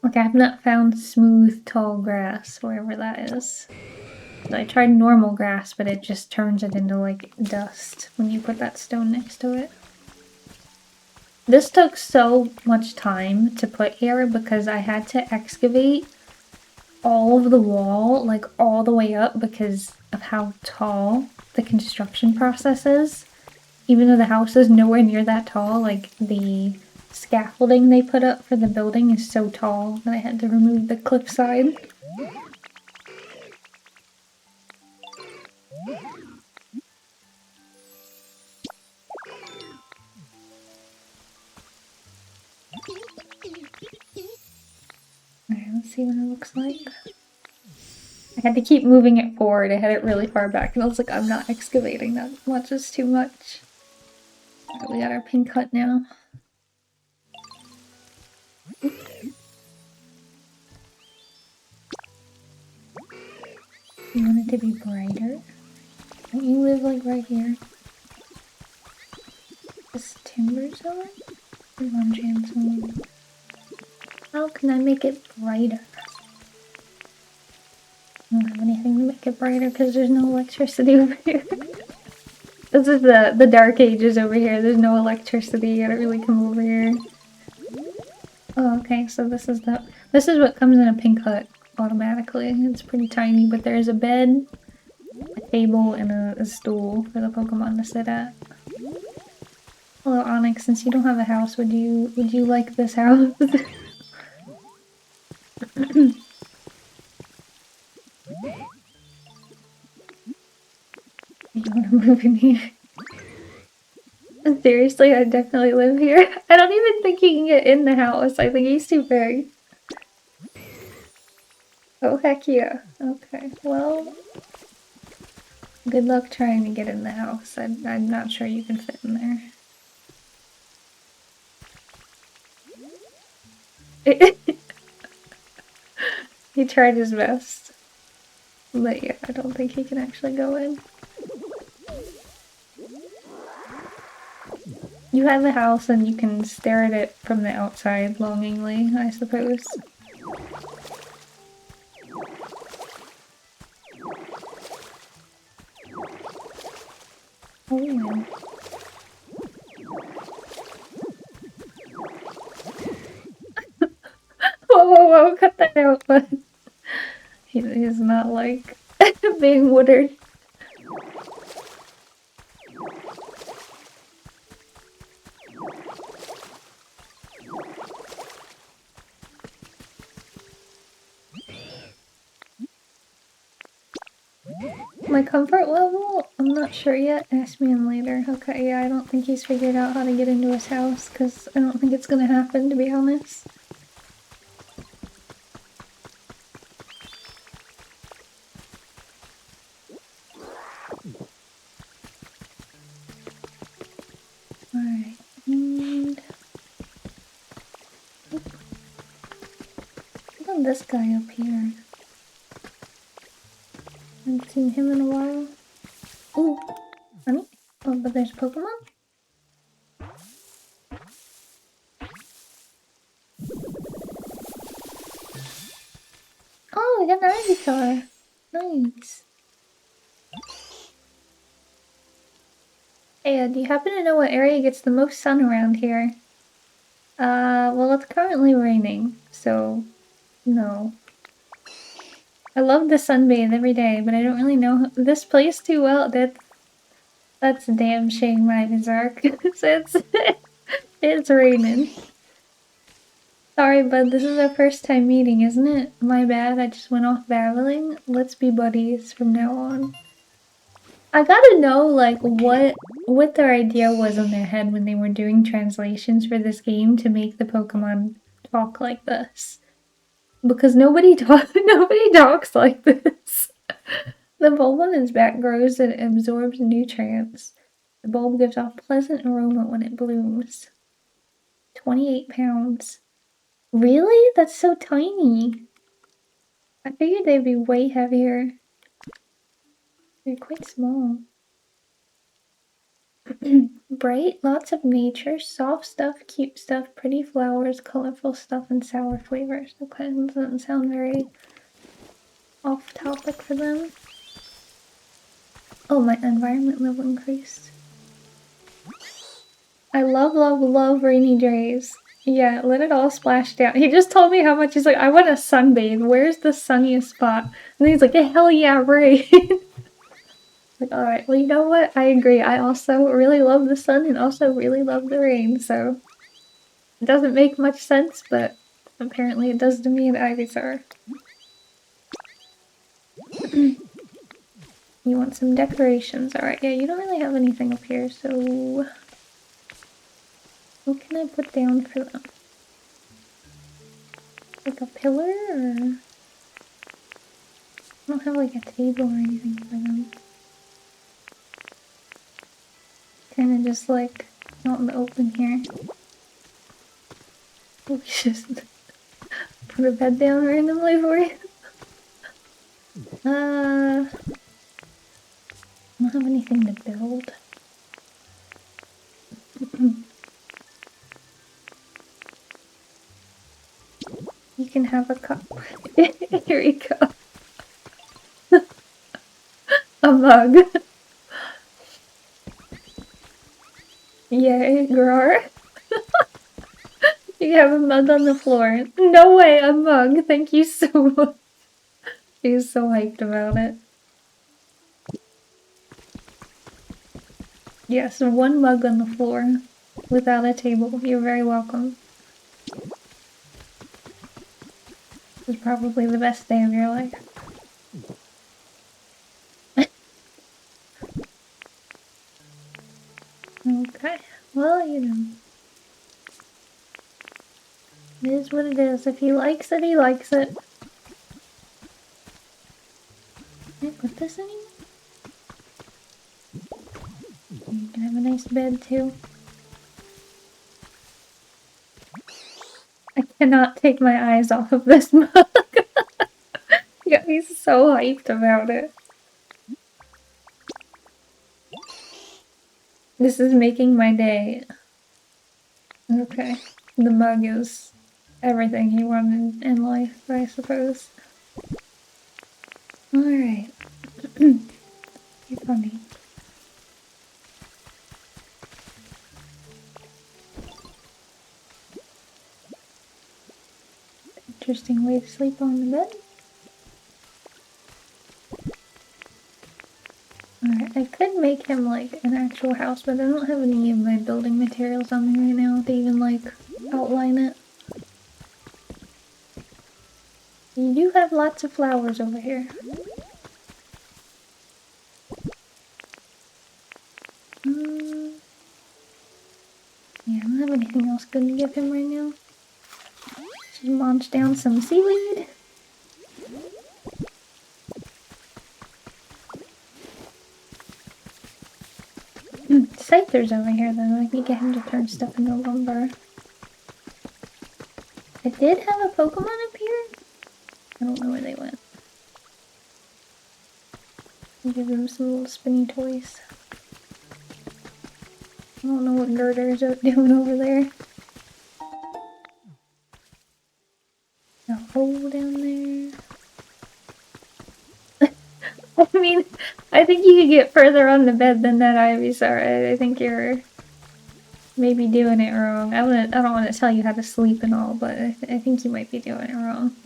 Okay, I've not found smooth, tall grass, wherever that is. So I tried normal grass, but it just turns it into like dust when you put that stone next to it. This took so much time to put here because I had to excavate all of the wall, like all the way up, because of how tall the construction process is. Even though the house is nowhere near that tall, like the scaffolding they put up for the building is so tall that I had to remove the cliffside. Alright, let's see what it looks like. I had to keep moving it forward. I had it really far back and I was like, I'm not excavating that much, it's too much. Alright, we got our pink hut now. You want it to be brighter? Don't you live like right here? This timber zone? One chance only. How can I make it brighter? I don't have anything to make it brighter because there's no electricity over here. This is the dark ages over here. There's no electricity. You gotta really come over here. Oh, okay, so this is what comes in a pink hut automatically. It's pretty tiny, but there's a bed, a table, and a stool for the Pokemon to sit at. Hello, Onyx. Since you don't have a house, would you like this house? You want to move in here? Seriously, I definitely live here. I don't even think he can get in the house. I think he's too big. Oh, heck yeah. Okay, well... Good luck trying to get in the house. I'm not sure you can fit in there. He tried his best. But yeah, I don't think he can actually go in. You have a house and you can stare at it from the outside longingly, I suppose. Oh man. Whoa, cut that out, bud. He's not like being watered. My comfort level? I'm not sure yet. Ask me in later. Okay, yeah, I don't think he's figured out how to get into his house, because I don't think it's gonna happen, to be honest. Alright, and... What about this guy up here? I haven't seen him in a while. Ooh, honey? Oh, but there's Pokemon? Oh, we got an Ivysaur. Nice. Hey, do you happen to know what area gets the most sun around here? Well, it's currently raining, so no. I love to sunbathe every day, but I don't really know this place too well. That's a damn shame, Ivysaur, because it's raining. Sorry, bud, this is our first time meeting, isn't it? My bad, I just went off babbling. Let's be buddies from now on. I gotta know, like, what their idea was in their head when they were doing translations for this game to make the Pokemon talk like this. Because nobody talks like this. The bulb on its back grows and absorbs nutrients. The bulb gives off pleasant aroma when it blooms. 28 pounds. Really? That's so tiny. I figured they'd be way heavier. They're quite small. Bright, lots of nature, soft stuff, cute stuff, pretty flowers, colorful stuff, and sour flavors. Okay, that doesn't sound very off topic for them. Oh, my environment level increased. I love, love, love rainy days. Yeah, let it all splash down. He just told me how much. He's like, I want to sunbathe. Where's the sunniest spot? And then he's like, hell yeah, rain. Like, alright, well, you know what? I agree. I also really love the sun and also really love the rain, so it doesn't make much sense, but apparently it does to me and Ivysaur. You want some decorations. Alright, yeah, you don't really have anything up here, so what can I put down for them? Like a pillar, or... I don't have like a table or anything for them. Kinda just like out in the open here. We just put a bed down randomly for you. I don't have anything to build. You can have a cup. Here you go. A mug. Yay, Grar. You have a mug on the floor. No way, a mug. Thank you so much. She's so hyped about it. Yes, one mug on the floor without a table. You're very welcome. This is probably the best day of your life. Okay, well, you know. It is what it is. If he likes it, he likes it. Can I put this anywhere? You can have a nice bed too. I cannot take my eyes off of this mug. Yeah, he's so hyped about it. This is making my day. Okay. The mug is everything he wanted in life, I suppose. Alright. You're funny. Interesting way to sleep on the bed. Alright, I could make him like an actual house, but I don't have any of my building materials on me right now to even like outline it. You do have lots of flowers over here. Yeah, I don't have anything else good to give him right now. Just launch down some seaweed. Scyther's over here though. I can get him to turn stuff into lumber. I did have a Pokemon up here. I don't know where they went. I'll give him some little spinny toys. I don't know what Girder's doing over there. A hole down there. I mean, I think you could get further on the bed than that, Ivysaur. I think you're maybe doing it wrong. I don't want to tell you how to sleep and all, but I think you might be doing it wrong.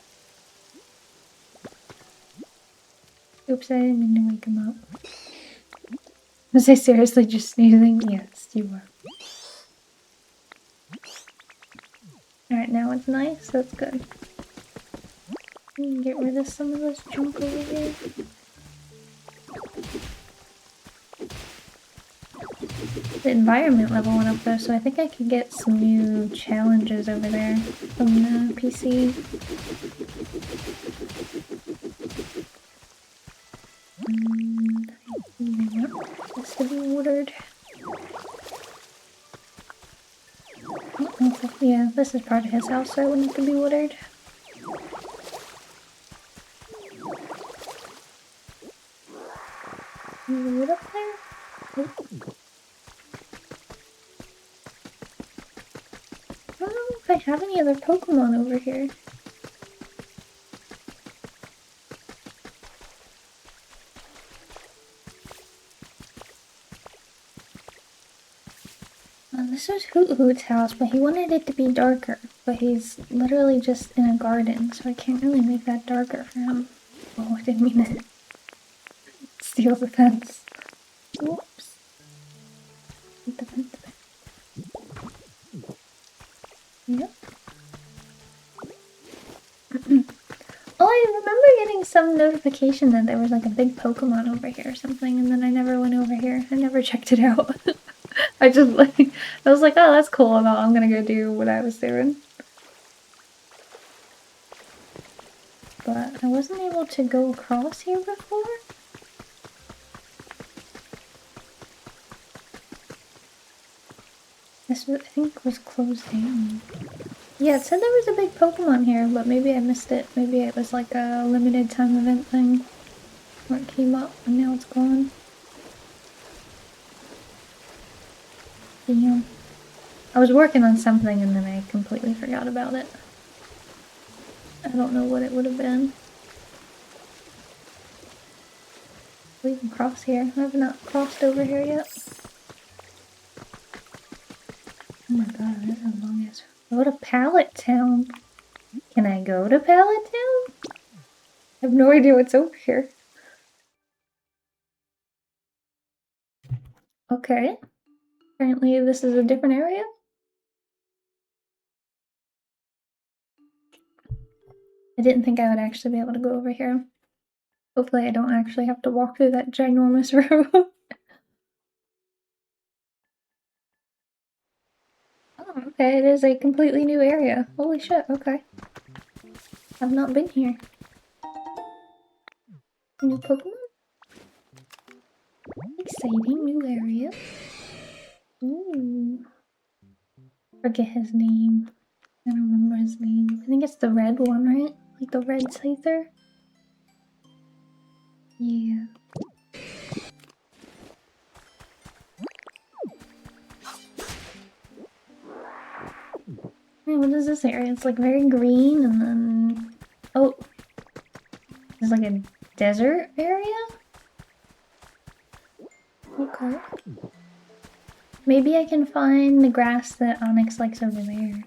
Oops, I didn't mean to wake him up. Was I seriously just sneezing? Yes, you were. Alright, now it's nice. That's good. You can get rid of some of this junk over here. The environment level went up though, so I think I could get some new challenges over there from the PC. This to be watered. Oh, yeah, this is part of his house, so it would need to be watered. Is the wood up there? Oh. I don't know if I have any other Pokemon over here. This was Hoot Hoot's house, but he wanted it to be darker. But he's literally just in a garden, so I can't really make that darker for him. Oh, I didn't mean to steal the fence. Whoops. The fence. Yep. Oh, I remember getting some notification that there was like a big Pokemon over here or something, and then I never went over here. I never checked it out. I just like, I was like, oh, that's cool, and I'm gonna go do what I was doing. But I wasn't able to go across here before. This, I think, was closed down. Yeah, it said there was a big Pokemon here, but maybe I missed it. Maybe it was like a limited time event thing where it came up and now it's gone. Damn. I was working on something and then I completely forgot about it. I don't know what it would have been. We can cross here. I've not crossed over here yet. Oh my god, this is a long ass. Go to Pallet Town. Can I go to Pallet Town? I have no idea what's over here. Okay. Apparently this is a different area. I didn't think I would actually be able to go over here. Hopefully I don't actually have to walk through that ginormous road. Oh, okay, it is a completely new area. Holy shit, okay. I've not been here. New Pokemon? Exciting new area. Ooh. Forget his name. I don't remember his name. I think it's the red one, right? Like the red Scyther? Yeah. Wait, what is this area? It's like very green and then... Oh! There's like a desert area? Okay. Maybe I can find the grass that Onyx likes over there.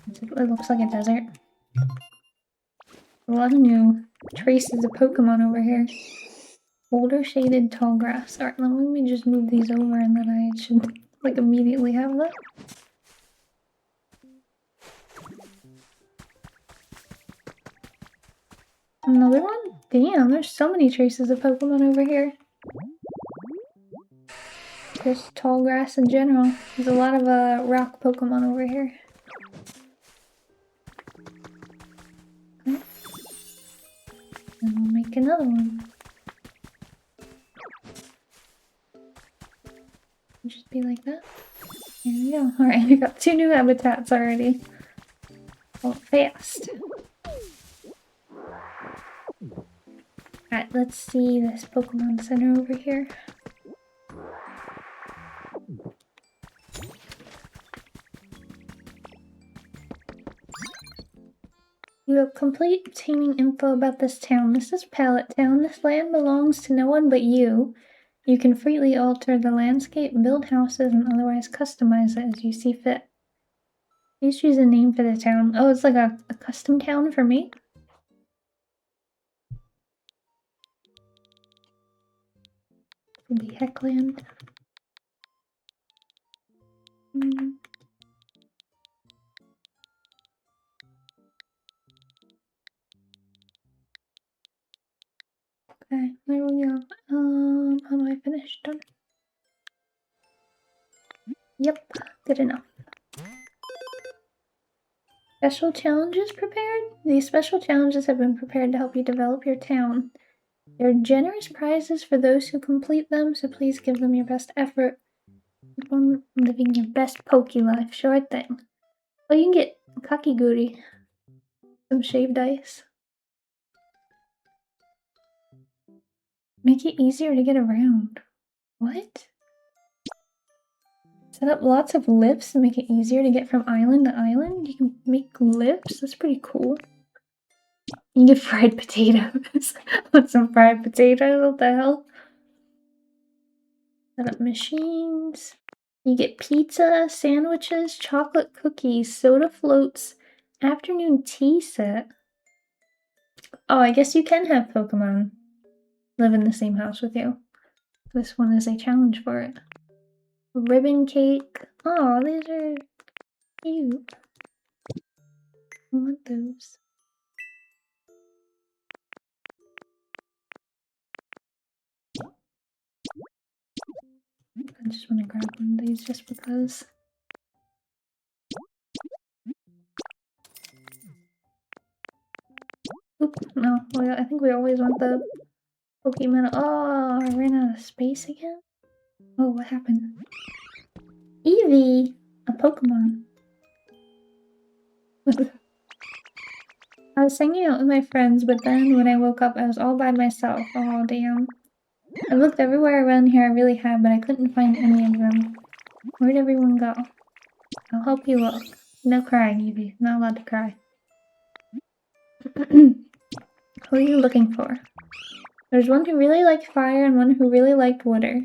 It looks like a desert. A lot of new traces of Pokemon over here. Older shaded tall grass. Alright, let me just move these over and then I should like immediately have that. Another one? Damn, there's so many traces of Pokemon over here. Just tall grass in general. There's a lot of rock Pokemon over here. Okay. And we'll make another one. Just be like that. There we go. Alright, we got 2 new habitats already. Oh, fast. Alright, let's see this Pokemon Center over here. You have complete obtaining info about this town. This is Pallet Town. This land belongs to no one but you. You can freely alter the landscape, build houses, and otherwise customize it as you see fit. Please choose a name for the town. Oh, it's like a custom town for me? It'll be Heckland. Okay, there we go. How do I finish? Done. Yep, good enough. Special challenges prepared? These special challenges have been prepared to help you develop your town. There are generous prizes for those who complete them, so please give them your best effort. Keep on living your best Poke life, sure thing. Oh, you can get Kakiguri. Some shaved ice. Make it easier to get around. What? Set up lots of lifts to make it easier to get from island to island? You can make lifts? That's pretty cool. You can get fried potatoes. Want some fried potatoes? What the hell? Set up machines. You get pizza, sandwiches, chocolate cookies, soda floats, afternoon tea set. Oh, I guess you can have Pokemon live in the same house with you. This one is a challenge for it. Ribbon cake. Oh, these are cute. I want those. I just want to grab one of these just because. Oop, no. Well, I think we always want the Pokemon. Oh, I ran out of space again? Oh, what happened? Eevee! A Pokemon. I was hanging out with my friends, but then when I woke up, I was all by myself. Oh, damn. I looked everywhere around here, I really have, but I couldn't find any of them. Where'd everyone go? I'll help you look. No crying, Eevee. Not allowed to cry. Who are you looking for? There's one who really liked fire and one who really liked water.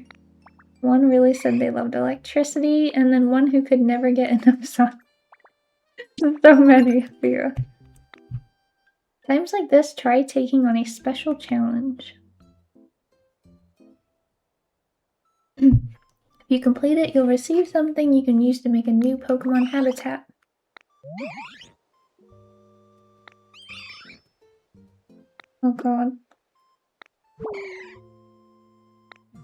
One really said they loved electricity, and then one who could never get enough sun. So many of you. Times like this, try taking on a special challenge. If you complete it, you'll receive something you can use to make a new Pokemon habitat. Oh god.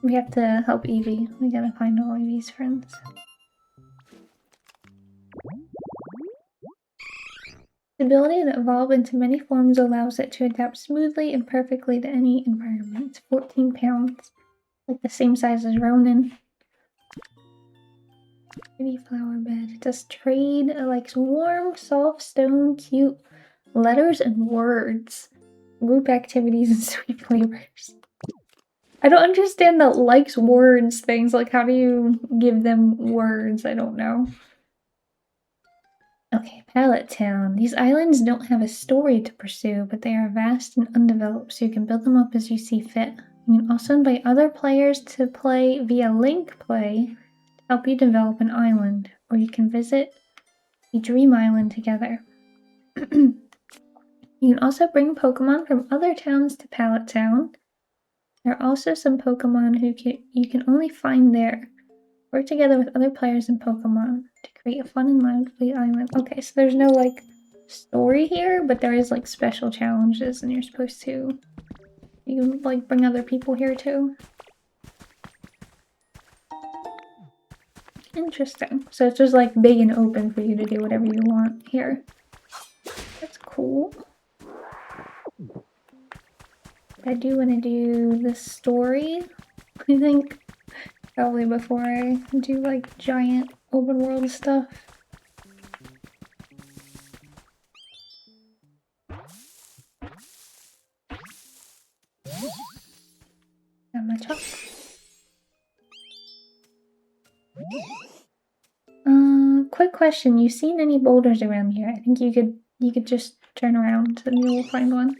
We have to help Eevee. We gotta find all Eevee's friends. The ability to evolve into many forms allows it to adapt smoothly and perfectly to any environment. It's 14 pounds. Like the same size as Ronin. Pretty flower bed. It does trade. It likes warm, soft, stone, cute letters and words. Group activities and sweet flavors. I don't understand the likes words things. Like, how do you give them words? I don't know. Okay, Pallet Town. These islands don't have a story to pursue, but they are vast and undeveloped, so you can build them up as you see fit. You can also invite other players to play via link play to help you develop an island, or you can visit a dream island together. You can also bring Pokemon from other towns to Pallet Town. There are also some Pokemon who you can only find there. Work together with other players and Pokemon to create a fun and lively island. Okay, so there's no, like, story here, but there is, like, special challenges, and you're supposed to... You can, like, bring other people here, too. Interesting. So it's just, like, big and open for you to do whatever you want here. That's cool. I do want to do the story, I think. Probably before I do like giant open world stuff. Got my chalk. Quick question. You seen any boulders around here? I think you could just turn around and you'll find one.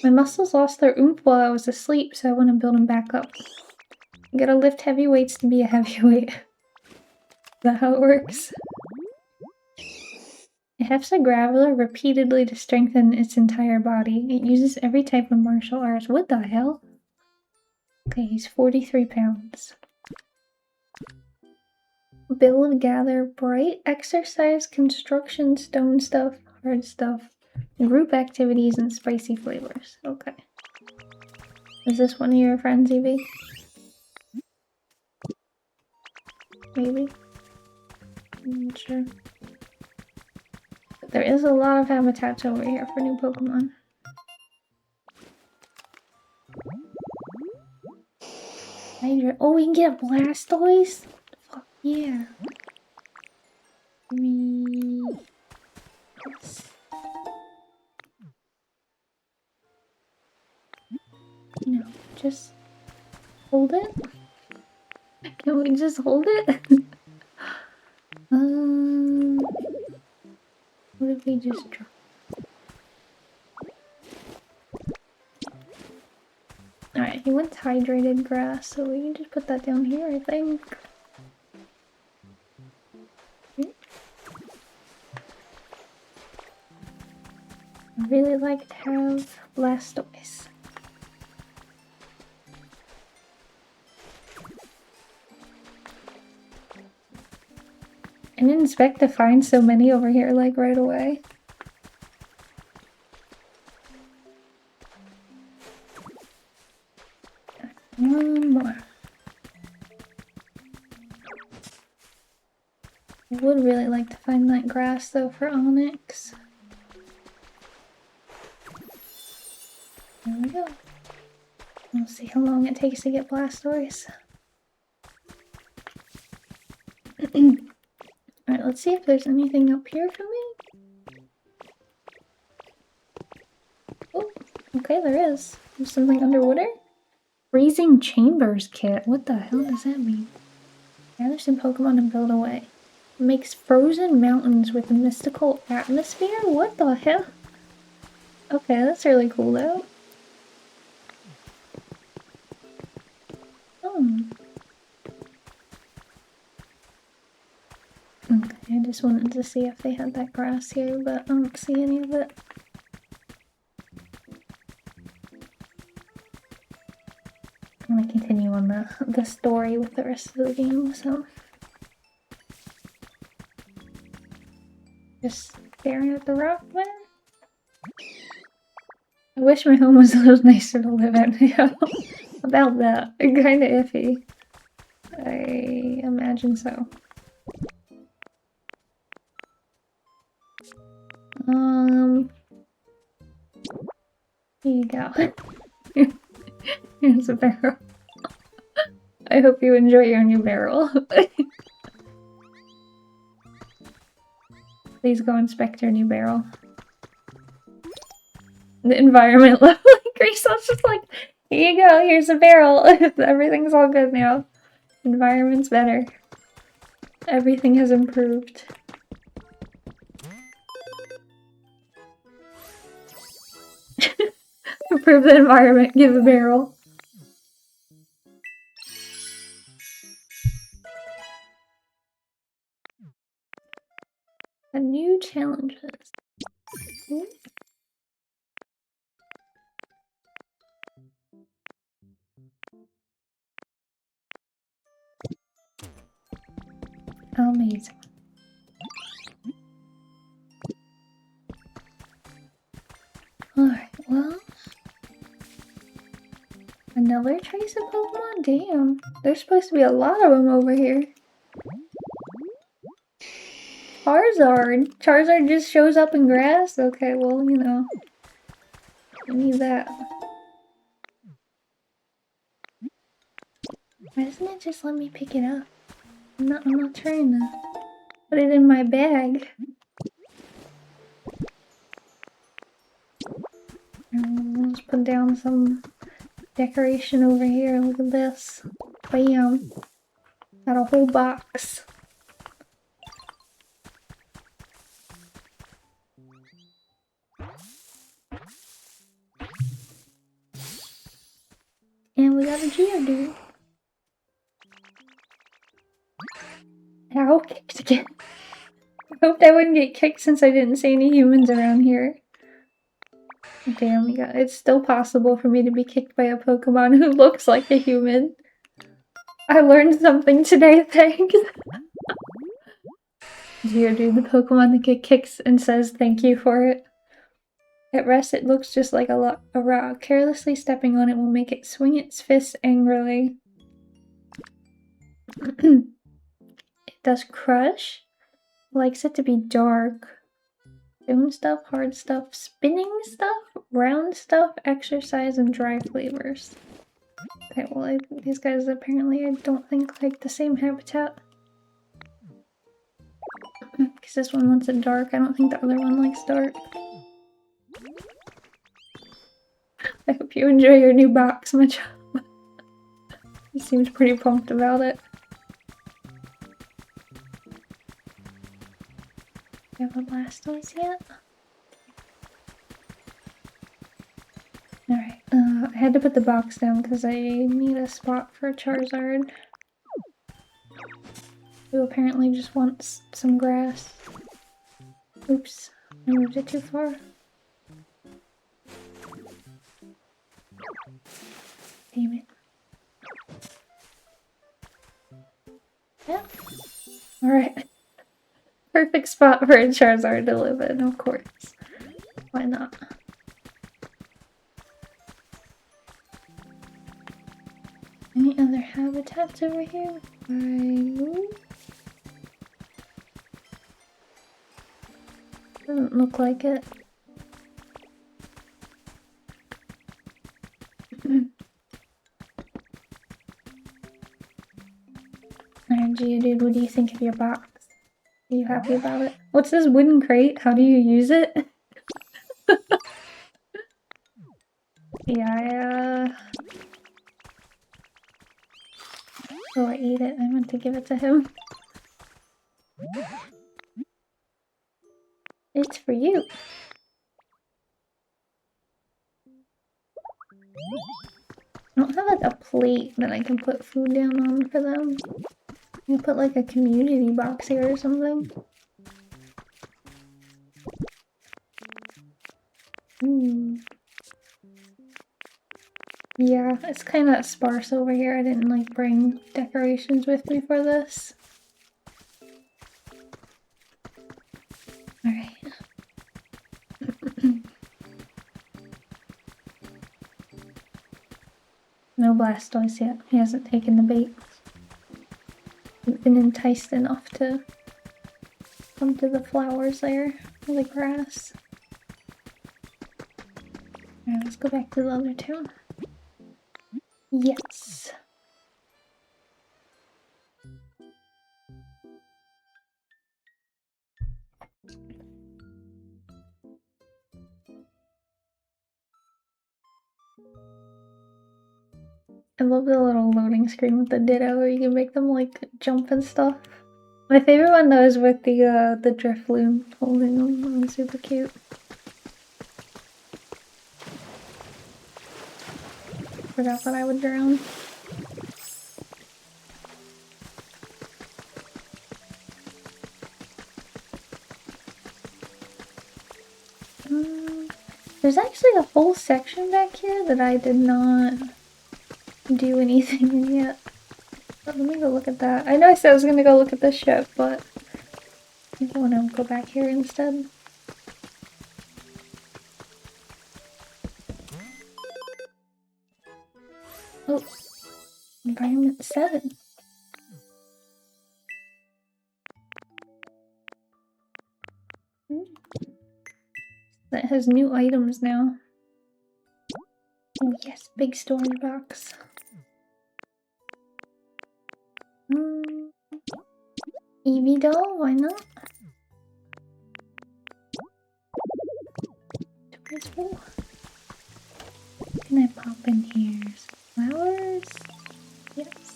My muscles lost their oomph while I was asleep, so I want to build them back up. You gotta lift heavy weights to be a heavyweight. Is that how it works? It hefts a graveler repeatedly to strengthen its entire body. It uses every type of martial arts. What the hell? Okay, he's 43 pounds. Build, gather, bright, exercise, construction, stone stuff, hard stuff, group activities, and spicy flavors. Okay. Is this one of your friends, Evie? Maybe? I'm not sure. But there is a lot of habitats over here for new Pokemon. Oh, we can get a Blastoise? Fuck yeah. Yes. No, just hold it? Can we just hold it? What if we just drop? Alright, he wants hydrated grass, so we can just put that down here, I think. really like to have Blastoise. I didn't expect to find so many over here like right away. One more. I would really like to find that grass though for Onyx. There we go. We'll see how long it takes to get Blastoise. Alright, let's see if there's anything up here for me. Oh, okay, there is. There's something underwater. Freezing Chambers kit. What the hell does that mean? Gather some Pokemon and build away. Makes frozen mountains with a mystical atmosphere? What the hell? Okay, that's really cool though. Okay, I just wanted to see if they had that grass here, but I don't see any of it. I'm gonna continue on the story with the rest of the game, so... Just staring at the rock there. I wish my home was a little nicer to live in, you know? About that. Kinda iffy. I imagine so. Here you go. Here's a barrel. I hope you enjoy your new barrel. Please go inspect your new barrel. The environment level increase. So it's just like, here you go, here's a barrel. Everything's all good now. Environment's better. Everything has improved. Improve the environment, give a barrel. A new challenges. Ooh. Amazing. Alright, well... Another trace of Pokemon? Damn. There's supposed to be a lot of them over here. Charizard. Charizard just shows up in grass? Okay, well, you know. I need that. Why doesn't it just let me pick it up? I'm not trying to put it in my bag. Let's put down some decoration over here. Look at this. Bam. Got a whole box. And we got a Geodude. Ow, kicked again. I hoped I wouldn't get kicked since I didn't see any humans around here. Damn, it's still possible for me to be kicked by a Pokemon who looks like a human. I learned something today, thanks. Geodude, the Pokemon that get kicks and says thank you for it. At rest, it looks just like a rock. Carelessly stepping on it will make it swing its fists angrily. It does crush. Likes it to be dark. Stone stuff, hard stuff, spinning stuff, round stuff, exercise, and dry flavors. Okay, well, these guys apparently I don't think like the same habitat. Because this one wants it dark. I don't think the other one likes dark. I hope you enjoy your new box, my child. He seems pretty pumped about it. Do you have a Blastoise yet? Alright, I had to put the box down because I need a spot for Charizard, who apparently just wants some grass. Oops, I moved it too far. Damn it. Yeah. Alright. Perfect spot for a Charizard to live in, of course. Why not? Any other habitats over here? Doesn't look like it. Alright, Geodude, what do you think of your box? Are you happy about it? What's this wooden crate? How do you use it? Yeah, Oh, I ate it. I meant to give it to him. It's for you. I don't have like a plate that I can put food down on for them. You put like a community box here or something. Yeah, it's kind of sparse over here. I didn't like bring decorations with me for this. Alright. No Blastoise yet. He hasn't taken the bait. He's been enticed enough to come to the flowers there, or the grass. Alright, let's go back to the other town. Yes. I love the little loading screen with the Ditto where you can make them like jump and stuff. My favorite one though is with the Drifloon holding them. It's super cute. Forgot that I would drown. There's actually a whole section back here that I did not do anything in yet. But let me go look at that. I know I said I was gonna go look at this ship, but I think I want to go back here instead. Oh, environment 7. That has new items now. Oh yes, big storage box. Eevee doll, why not? What can I pop in here? Flowers? Yes.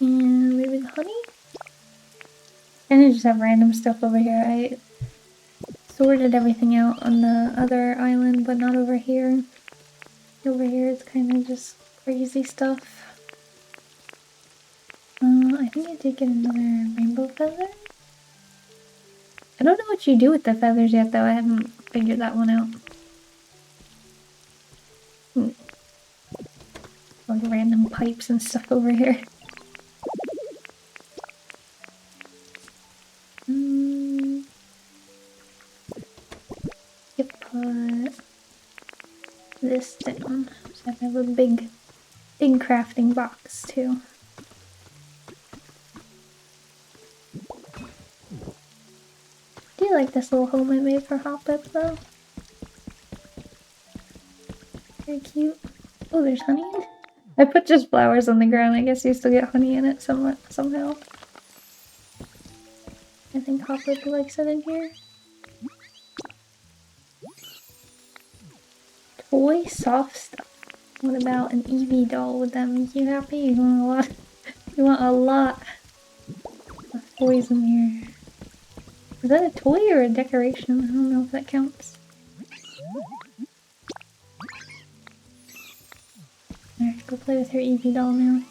And maybe the honey? And I just have random stuff over here. I sorted everything out on the other island, but not over here. Over here it's kind of just crazy stuff. I think I did get another rainbow feather. I don't know what you do with the feathers yet though, I haven't figured that one out. Like random pipes and stuff over here. Yep, put this down. So I have a big crafting box too. Do you like this little home I made for Hoppip though? Very cute. Oh, there's honey in it. I put just flowers on the ground. I guess you still get honey in it somehow. I think Hoppip likes it in here. Toy soft stuff. What about an Eevee doll? Would that make you happy? You want a lot? You want a lot of toys in here. Is that a toy or a decoration? I don't know if that counts. Alright, go play with your Eevee doll now.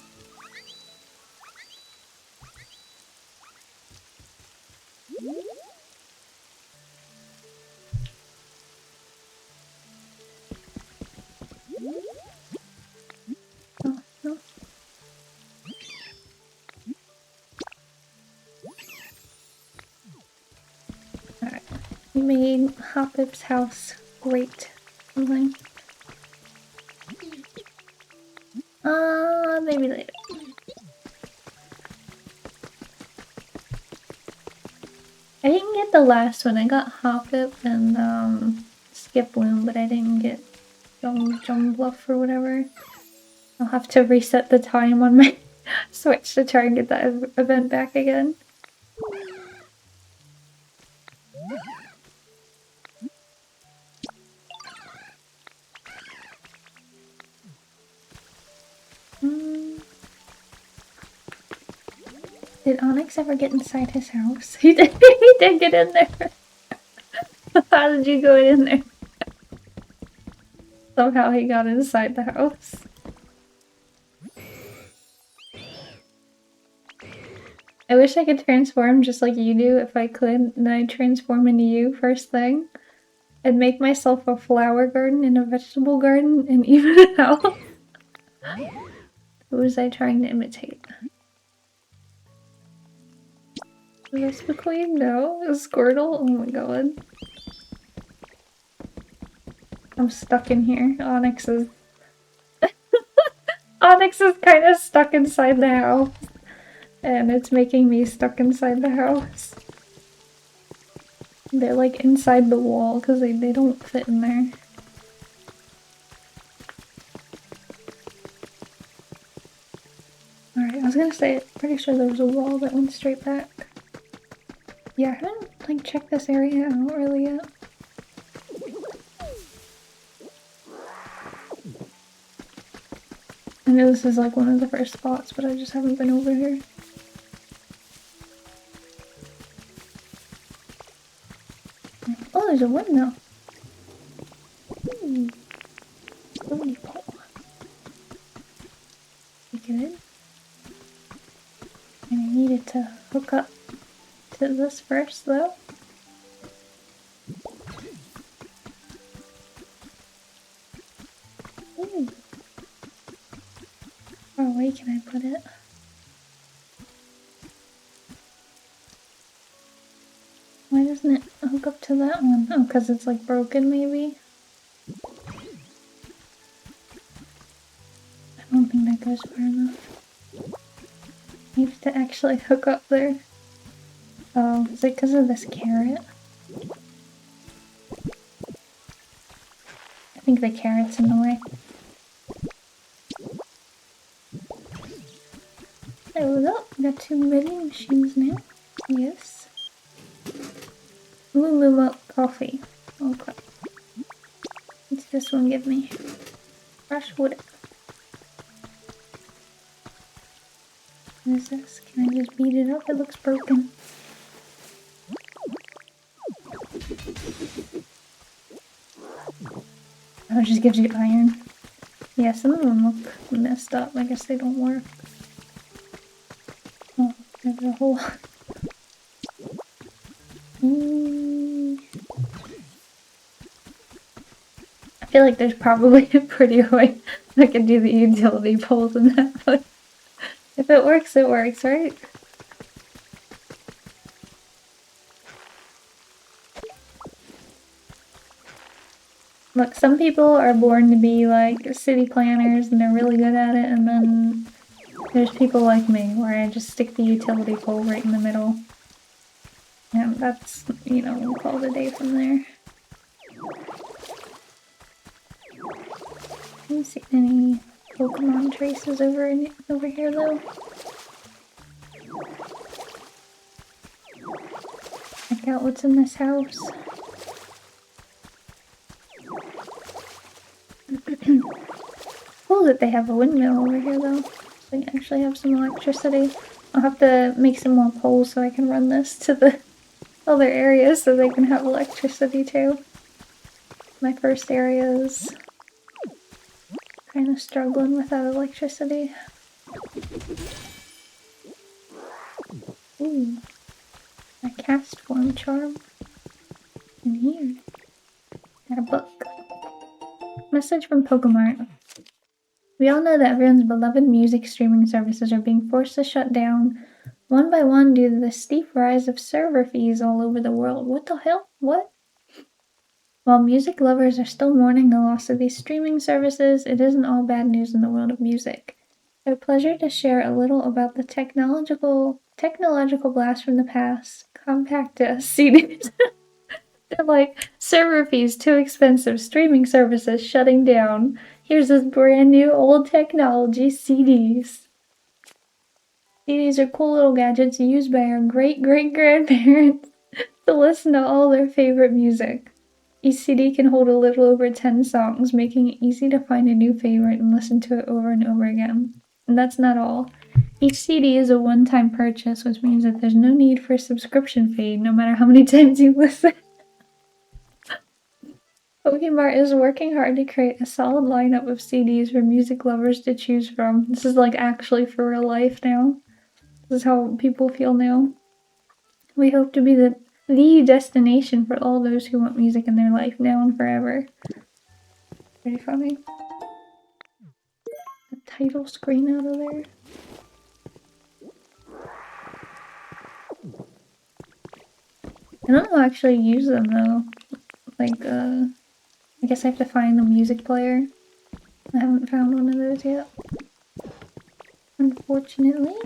made Hopip's house great. Something. Maybe later. I didn't get the last one. I got Hopip and Skip Bloom, but I didn't get Jump Bluff or whatever. I'll have to reset the time on my Switch to try and get that event back again. Did Onyx ever get inside his house? He did. He did get in there. How did you go in there? Somehow he got inside the house. I wish I could transform just like you do if I could. Then I'd transform into you first thing. I'd make myself a flower garden and a vegetable garden and even it out. Who was I trying to imitate? Was the queen? No. A Squirtle? Oh my god. I'm stuck in here. Onyx is... Onyx is kind of stuck inside the house. And it's making me stuck inside the house. They're like inside the wall because they don't fit in there. Alright, I was gonna say, pretty sure there was a wall that went straight back. Yeah, I haven't like checked this area out really yet. I know this is like one of the first spots, but I just haven't been over here. Oh, there's a windmill. Ooh. Holy pole. Take it in. And I needed to hook up to this first though. Ooh. How far away can I put it? Why doesn't it hook up to that one? Oh, because it's like broken maybe? I don't think that goes far enough. You have to actually hook up there. Oh, is it because of this carrot? I think the carrot's in the way. There we go. Got 2 vending machines now. Yes. Lulu coffee. Okay. What's this one give me? Fresh wood. What is this? Can I just beat it up? It looks broken. Oh, it just gives you iron. Yeah, some of them look messed up. I guess they don't work. Oh, there's a hole. I feel like there's probably a prettier way I could do the utility poles than that, but if it works, right? Look, some people are born to be like city planners and they're really good at it, and then there's people like me where I just stick the utility pole right in the middle. And that's, you know, we'll call it a day from there. I don't see any Pokemon traces over here though. Check out what's in this house. Cool that they have a windmill over here though, so they actually have some electricity. I'll have to make some more poles so I can run this to the other areas so they can have electricity too. My first area is kind of struggling without electricity. Ooh, a cast form charm in here. Got a book. Message from Pokemart. We all know that everyone's beloved music streaming services are being forced to shut down one by one due to the steep rise of server fees all over the world. What the hell? What? While music lovers are still mourning the loss of these streaming services, it isn't all bad news in the world of music. It's a pleasure to share a little about the technological blast from the past. Compact CDs. They're like, server fees too expensive, streaming services shutting down. Here's this brand new old technology, CDs. CDs are cool little gadgets used by our great-great-grandparents to listen to all their favorite music. Each CD can hold a little over 10 songs, making it easy to find a new favorite and listen to it over and over again. And that's not all. Each CD is a one-time purchase, which means that there's no need for a subscription fee, no matter how many times you listen. Pokemart is working hard to create a solid lineup of CDs for music lovers to choose from. This is like actually for real life now. This is how people feel now. We hope to be the destination for all those who want music in their life now and forever. Pretty funny. The title screen out of there. I don't know how to actually use them though. Like, I guess I have to find the music player. I haven't found one of those yet. Unfortunately.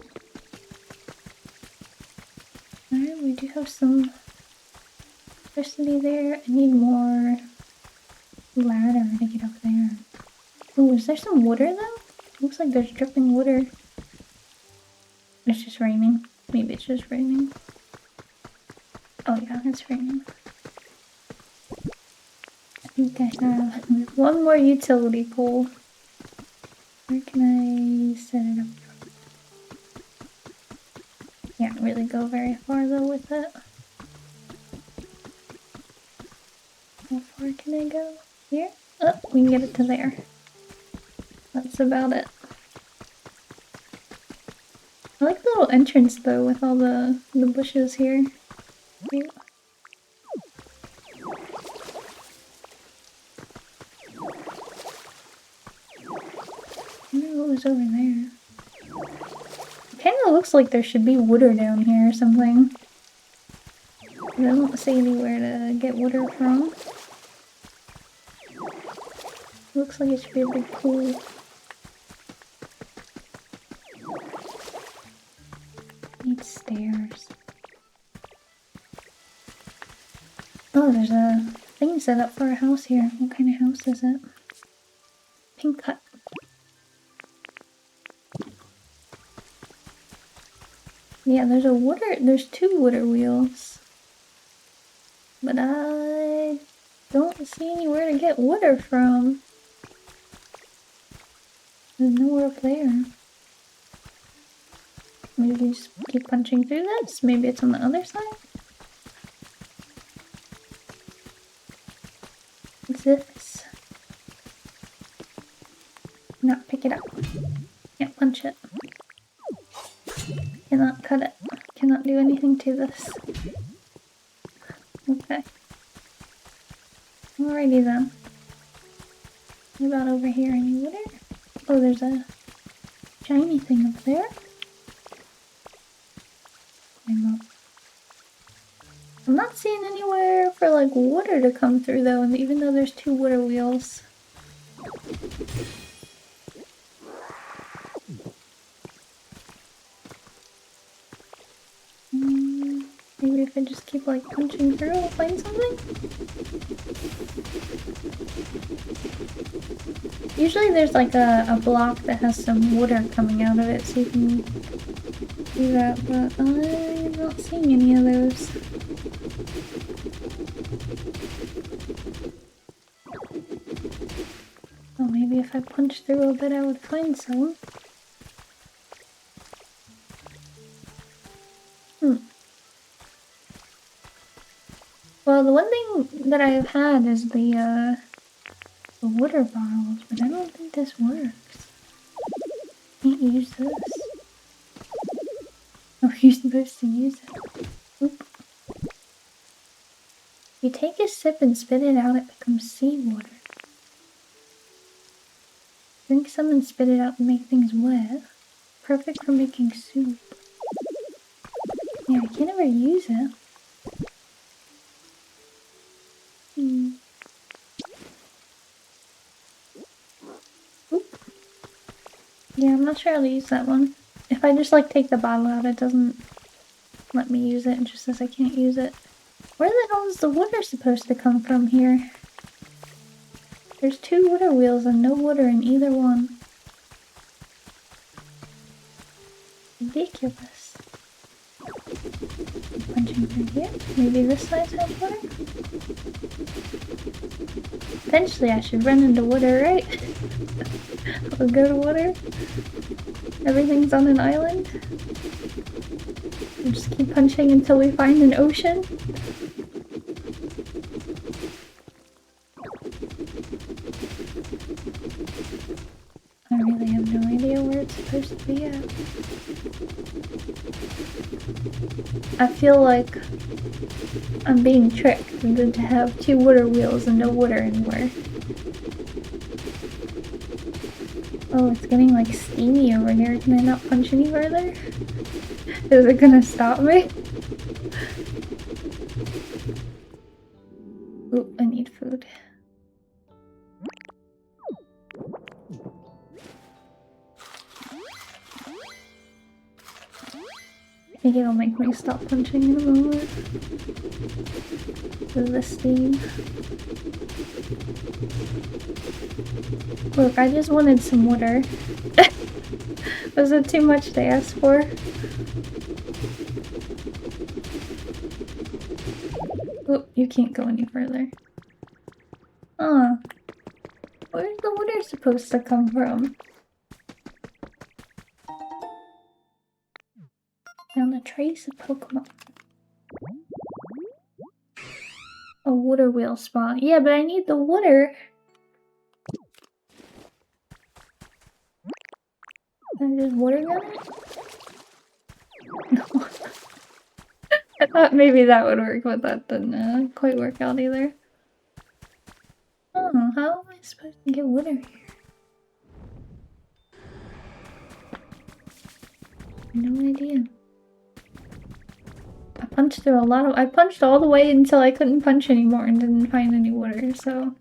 Alright, we do have some electricity there. I need more ladder to get up there. Oh, is there some water though? Looks like there's dripping water. It's just raining. Maybe it's just raining. Oh yeah, it's raining. I think I have one more utility pole. Where can I set it up? Can't really go very far though with it. How far can I go? Here? Oh, we can get it to there. That's about it. I like the little entrance though with all the bushes here. Cute. I wonder what was over there. It kinda looks like there should be water down here or something. But I don't see anywhere to get water from. Looks like it should be a big pool. Need stairs. Oh, there's a thing set up for a house here. What kind of house is it? Pink hut. Yeah, there's two water wheels. But I don't see anywhere to get water from. There's nowhere up there. Maybe just keep punching through this? Maybe it's on the other side? What's this? Not pick it up. Can't punch it. Cannot cut it. Cannot do anything to this. Okay. Alrighty then. What about over here? Any water? Oh, there's a shiny thing up there. Climb up. I'm not seeing anywhere for like water to come through though, and even though there's two water wheels. Maybe if I just keep like punching through, I'll find something? Usually there's like a block that has some water coming out of it, so you can do that, but I'm not seeing any of those. Oh, maybe if I punch through a bit I would find some. Well, the one thing that I've had is the water bottles, but I don't think this works. Can't use this. Oh, you're supposed to use it. Oop. If you take a sip and spit it out, it becomes seawater. Drink some and spit it out and make things wet. Perfect for making soup. Yeah, I can't ever use it. Yeah, I'm not sure how to use that one. If I just like take the bottle out, it doesn't let me use it. It just says I can't use it. Where the hell is the water supposed to come from here? There's 2 water wheels and no water in either one. Ridiculous. Punching through here. Maybe this side has water? Eventually I should run into water, right? I'll go to water. Everything's on an island. We'll just keep punching until we find an ocean. I really have no idea where it's supposed to be at. I feel like I'm being tricked to have 2 water wheels and no water anywhere. Oh, it's getting like steamy over here. Can I not punch any further? Is it gonna stop me? Ooh, I need food. I think it'll make me stop punching in a moment. With the steam. Look, I just wanted some water. Was it too much to ask for? Oh, you can't go any further. Huh. Where's the water supposed to come from? Found a trace of Pokemon. A water wheel spot. Yeah, but I need the water. Can I just water gun it? No. I thought maybe that would work, but that didn't quite work out either. Oh, how am I supposed to get water here? No idea. I punched through a lot of- I punched all the way until I couldn't punch anymore and didn't find any water, so...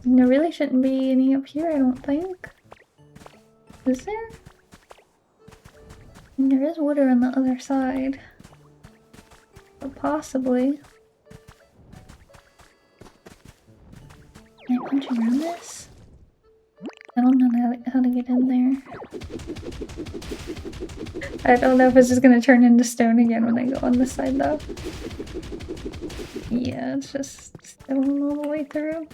And there really shouldn't be any up here, I don't think. Is there? And there is water on the other side. But possibly. Can I punch around this? I don't know how to get in there. I don't know if it's just gonna turn into stone again when I go on this side though. Yeah, it's just stone all the way through.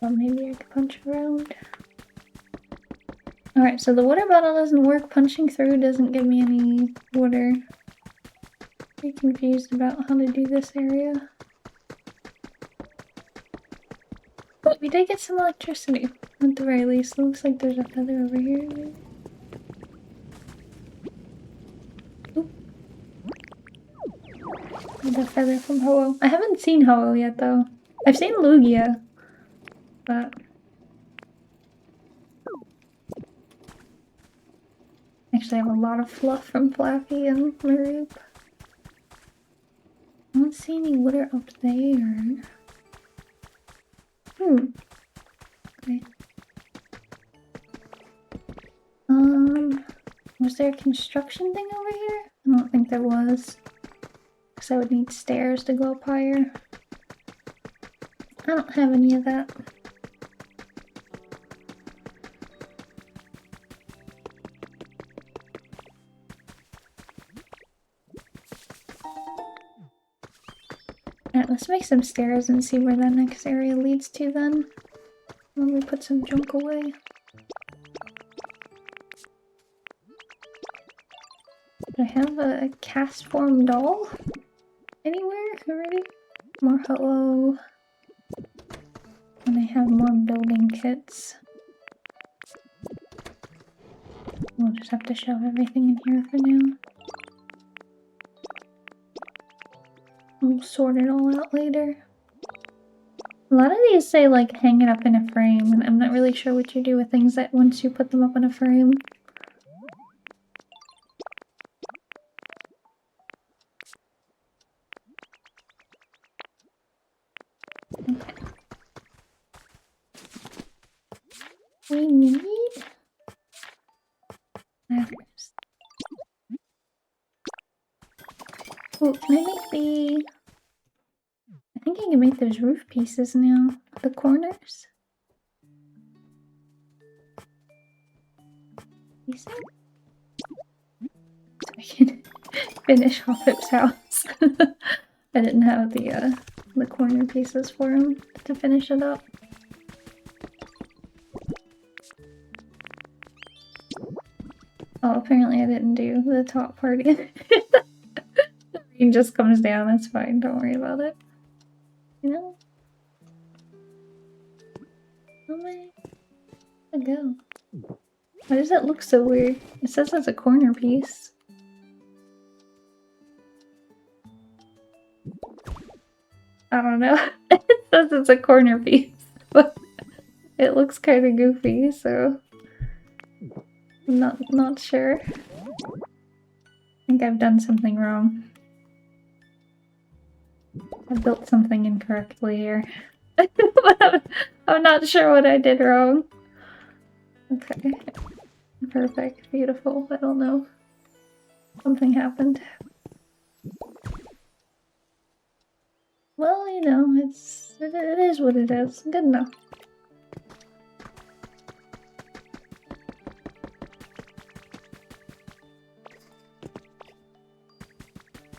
Well, maybe I could punch around. Alright, so the water bottle doesn't work. Punching through doesn't give me any water. Pretty confused about how to do this area. But we did get some electricity, at the very least. It looks like there's a feather over here. Oop. The feather from Ho-Oh. I haven't seen Ho-Oh yet, though. I've seen Lugia, but... Actually, I have a lot of fluff from Flappy and Maroop. I don't see any water up there. Okay. Was there a construction thing over here? I don't think there was. Because I would need stairs to go up higher. I don't have any of that. Alright, let's make some stairs and see where that next area leads to then. Let me put some junk away. Do I have a cast form doll? Anywhere already? More Ho-Oh. And I have more building kits. We'll just have to shove everything in here for now. We'll sort it all out later. A lot of these say like hang it up in a frame, and I'm not really sure what you do with things that once you put them up in a frame. We need ladders. Oh, can I make the... I think I can make those roof pieces now. The corners. So I can finish Hopip's house. I didn't have the corner pieces for him to finish it up. Oh, apparently I didn't do the top part either. The rain just comes down, that's fine, don't worry about it. You know? Oh my... Where'd it go? Why does that look so weird? It says it's a corner piece. I don't know. It says it's a corner piece, but it looks kind of goofy, so I'm not sure. I think I've done something wrong. I built something incorrectly here. I'm not sure what I did wrong. Okay. Perfect. Beautiful. I don't know. Something happened. Well, you know, it is what it is. Good enough.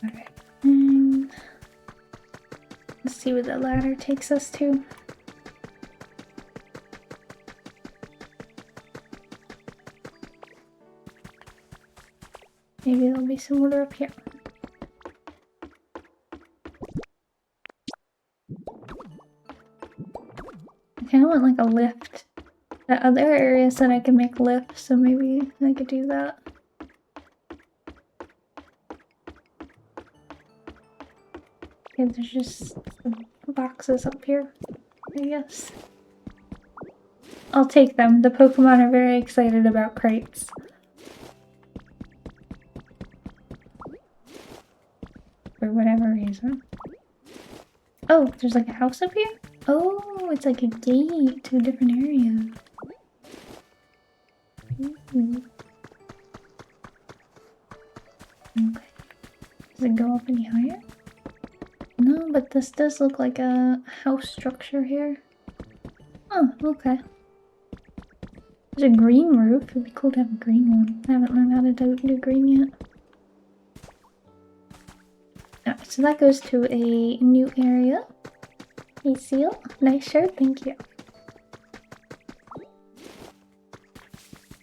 Alright. Let's see what the ladder takes us to. Maybe there'll be some water up here. I kind of want like a lift. The other area said I could make lifts, so maybe I could do that. Okay, there's just some boxes up here, I guess. I'll take them. The Pokemon are very excited about crates. For whatever reason. Oh, there's like a house up here? Oh, it's like a gate to a different area. Ooh. Okay. Does it go up any higher? No, but this does look like a house structure here. Oh, okay. There's a green roof. It'd be cool to have a green one. I haven't learned how to do green yet. Alright, so that goes to a new area. Hey Seal, nice shirt, thank you.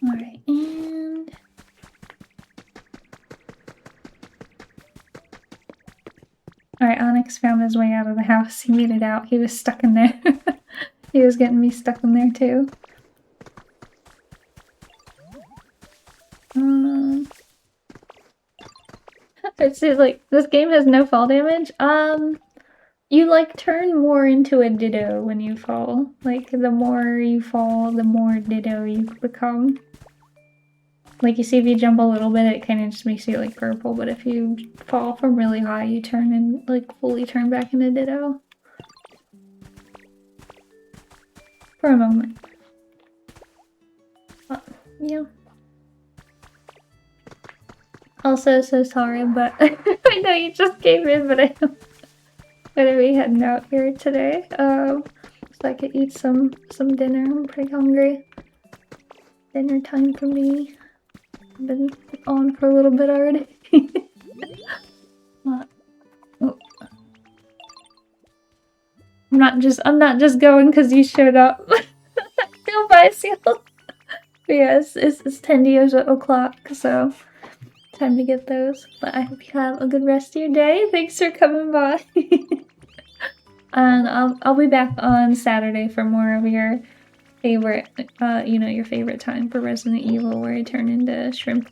Alright, and... Alright, Onyx found his way out of the house. He made it out. He was stuck in there. He was getting me stuck in there too. It's like, this game has no fall damage. You like turn more into a Ditto when you fall. Like, the more you fall, the more Ditto you become. Like, you see if you jump a little bit, it kind of just makes you like purple, but if you fall from really high, you turn and like fully turn back into Ditto. For a moment. Yeah. Also, so sorry, but I know you just came in, but I'm gonna be heading out here today. So I could eat some dinner. I'm pretty hungry. Dinner time for me. I've been on for a little bit already. Oh. I'm not just going because you showed up. Goodbye, Seal. But yes, it's 10 o'clock, so time to get those. But I hope you have a good rest of your day. Thanks for coming by. And I'll be back on Saturday for more of your favorite, you know, your favorite time for Resident Evil, where I turn into Shrimp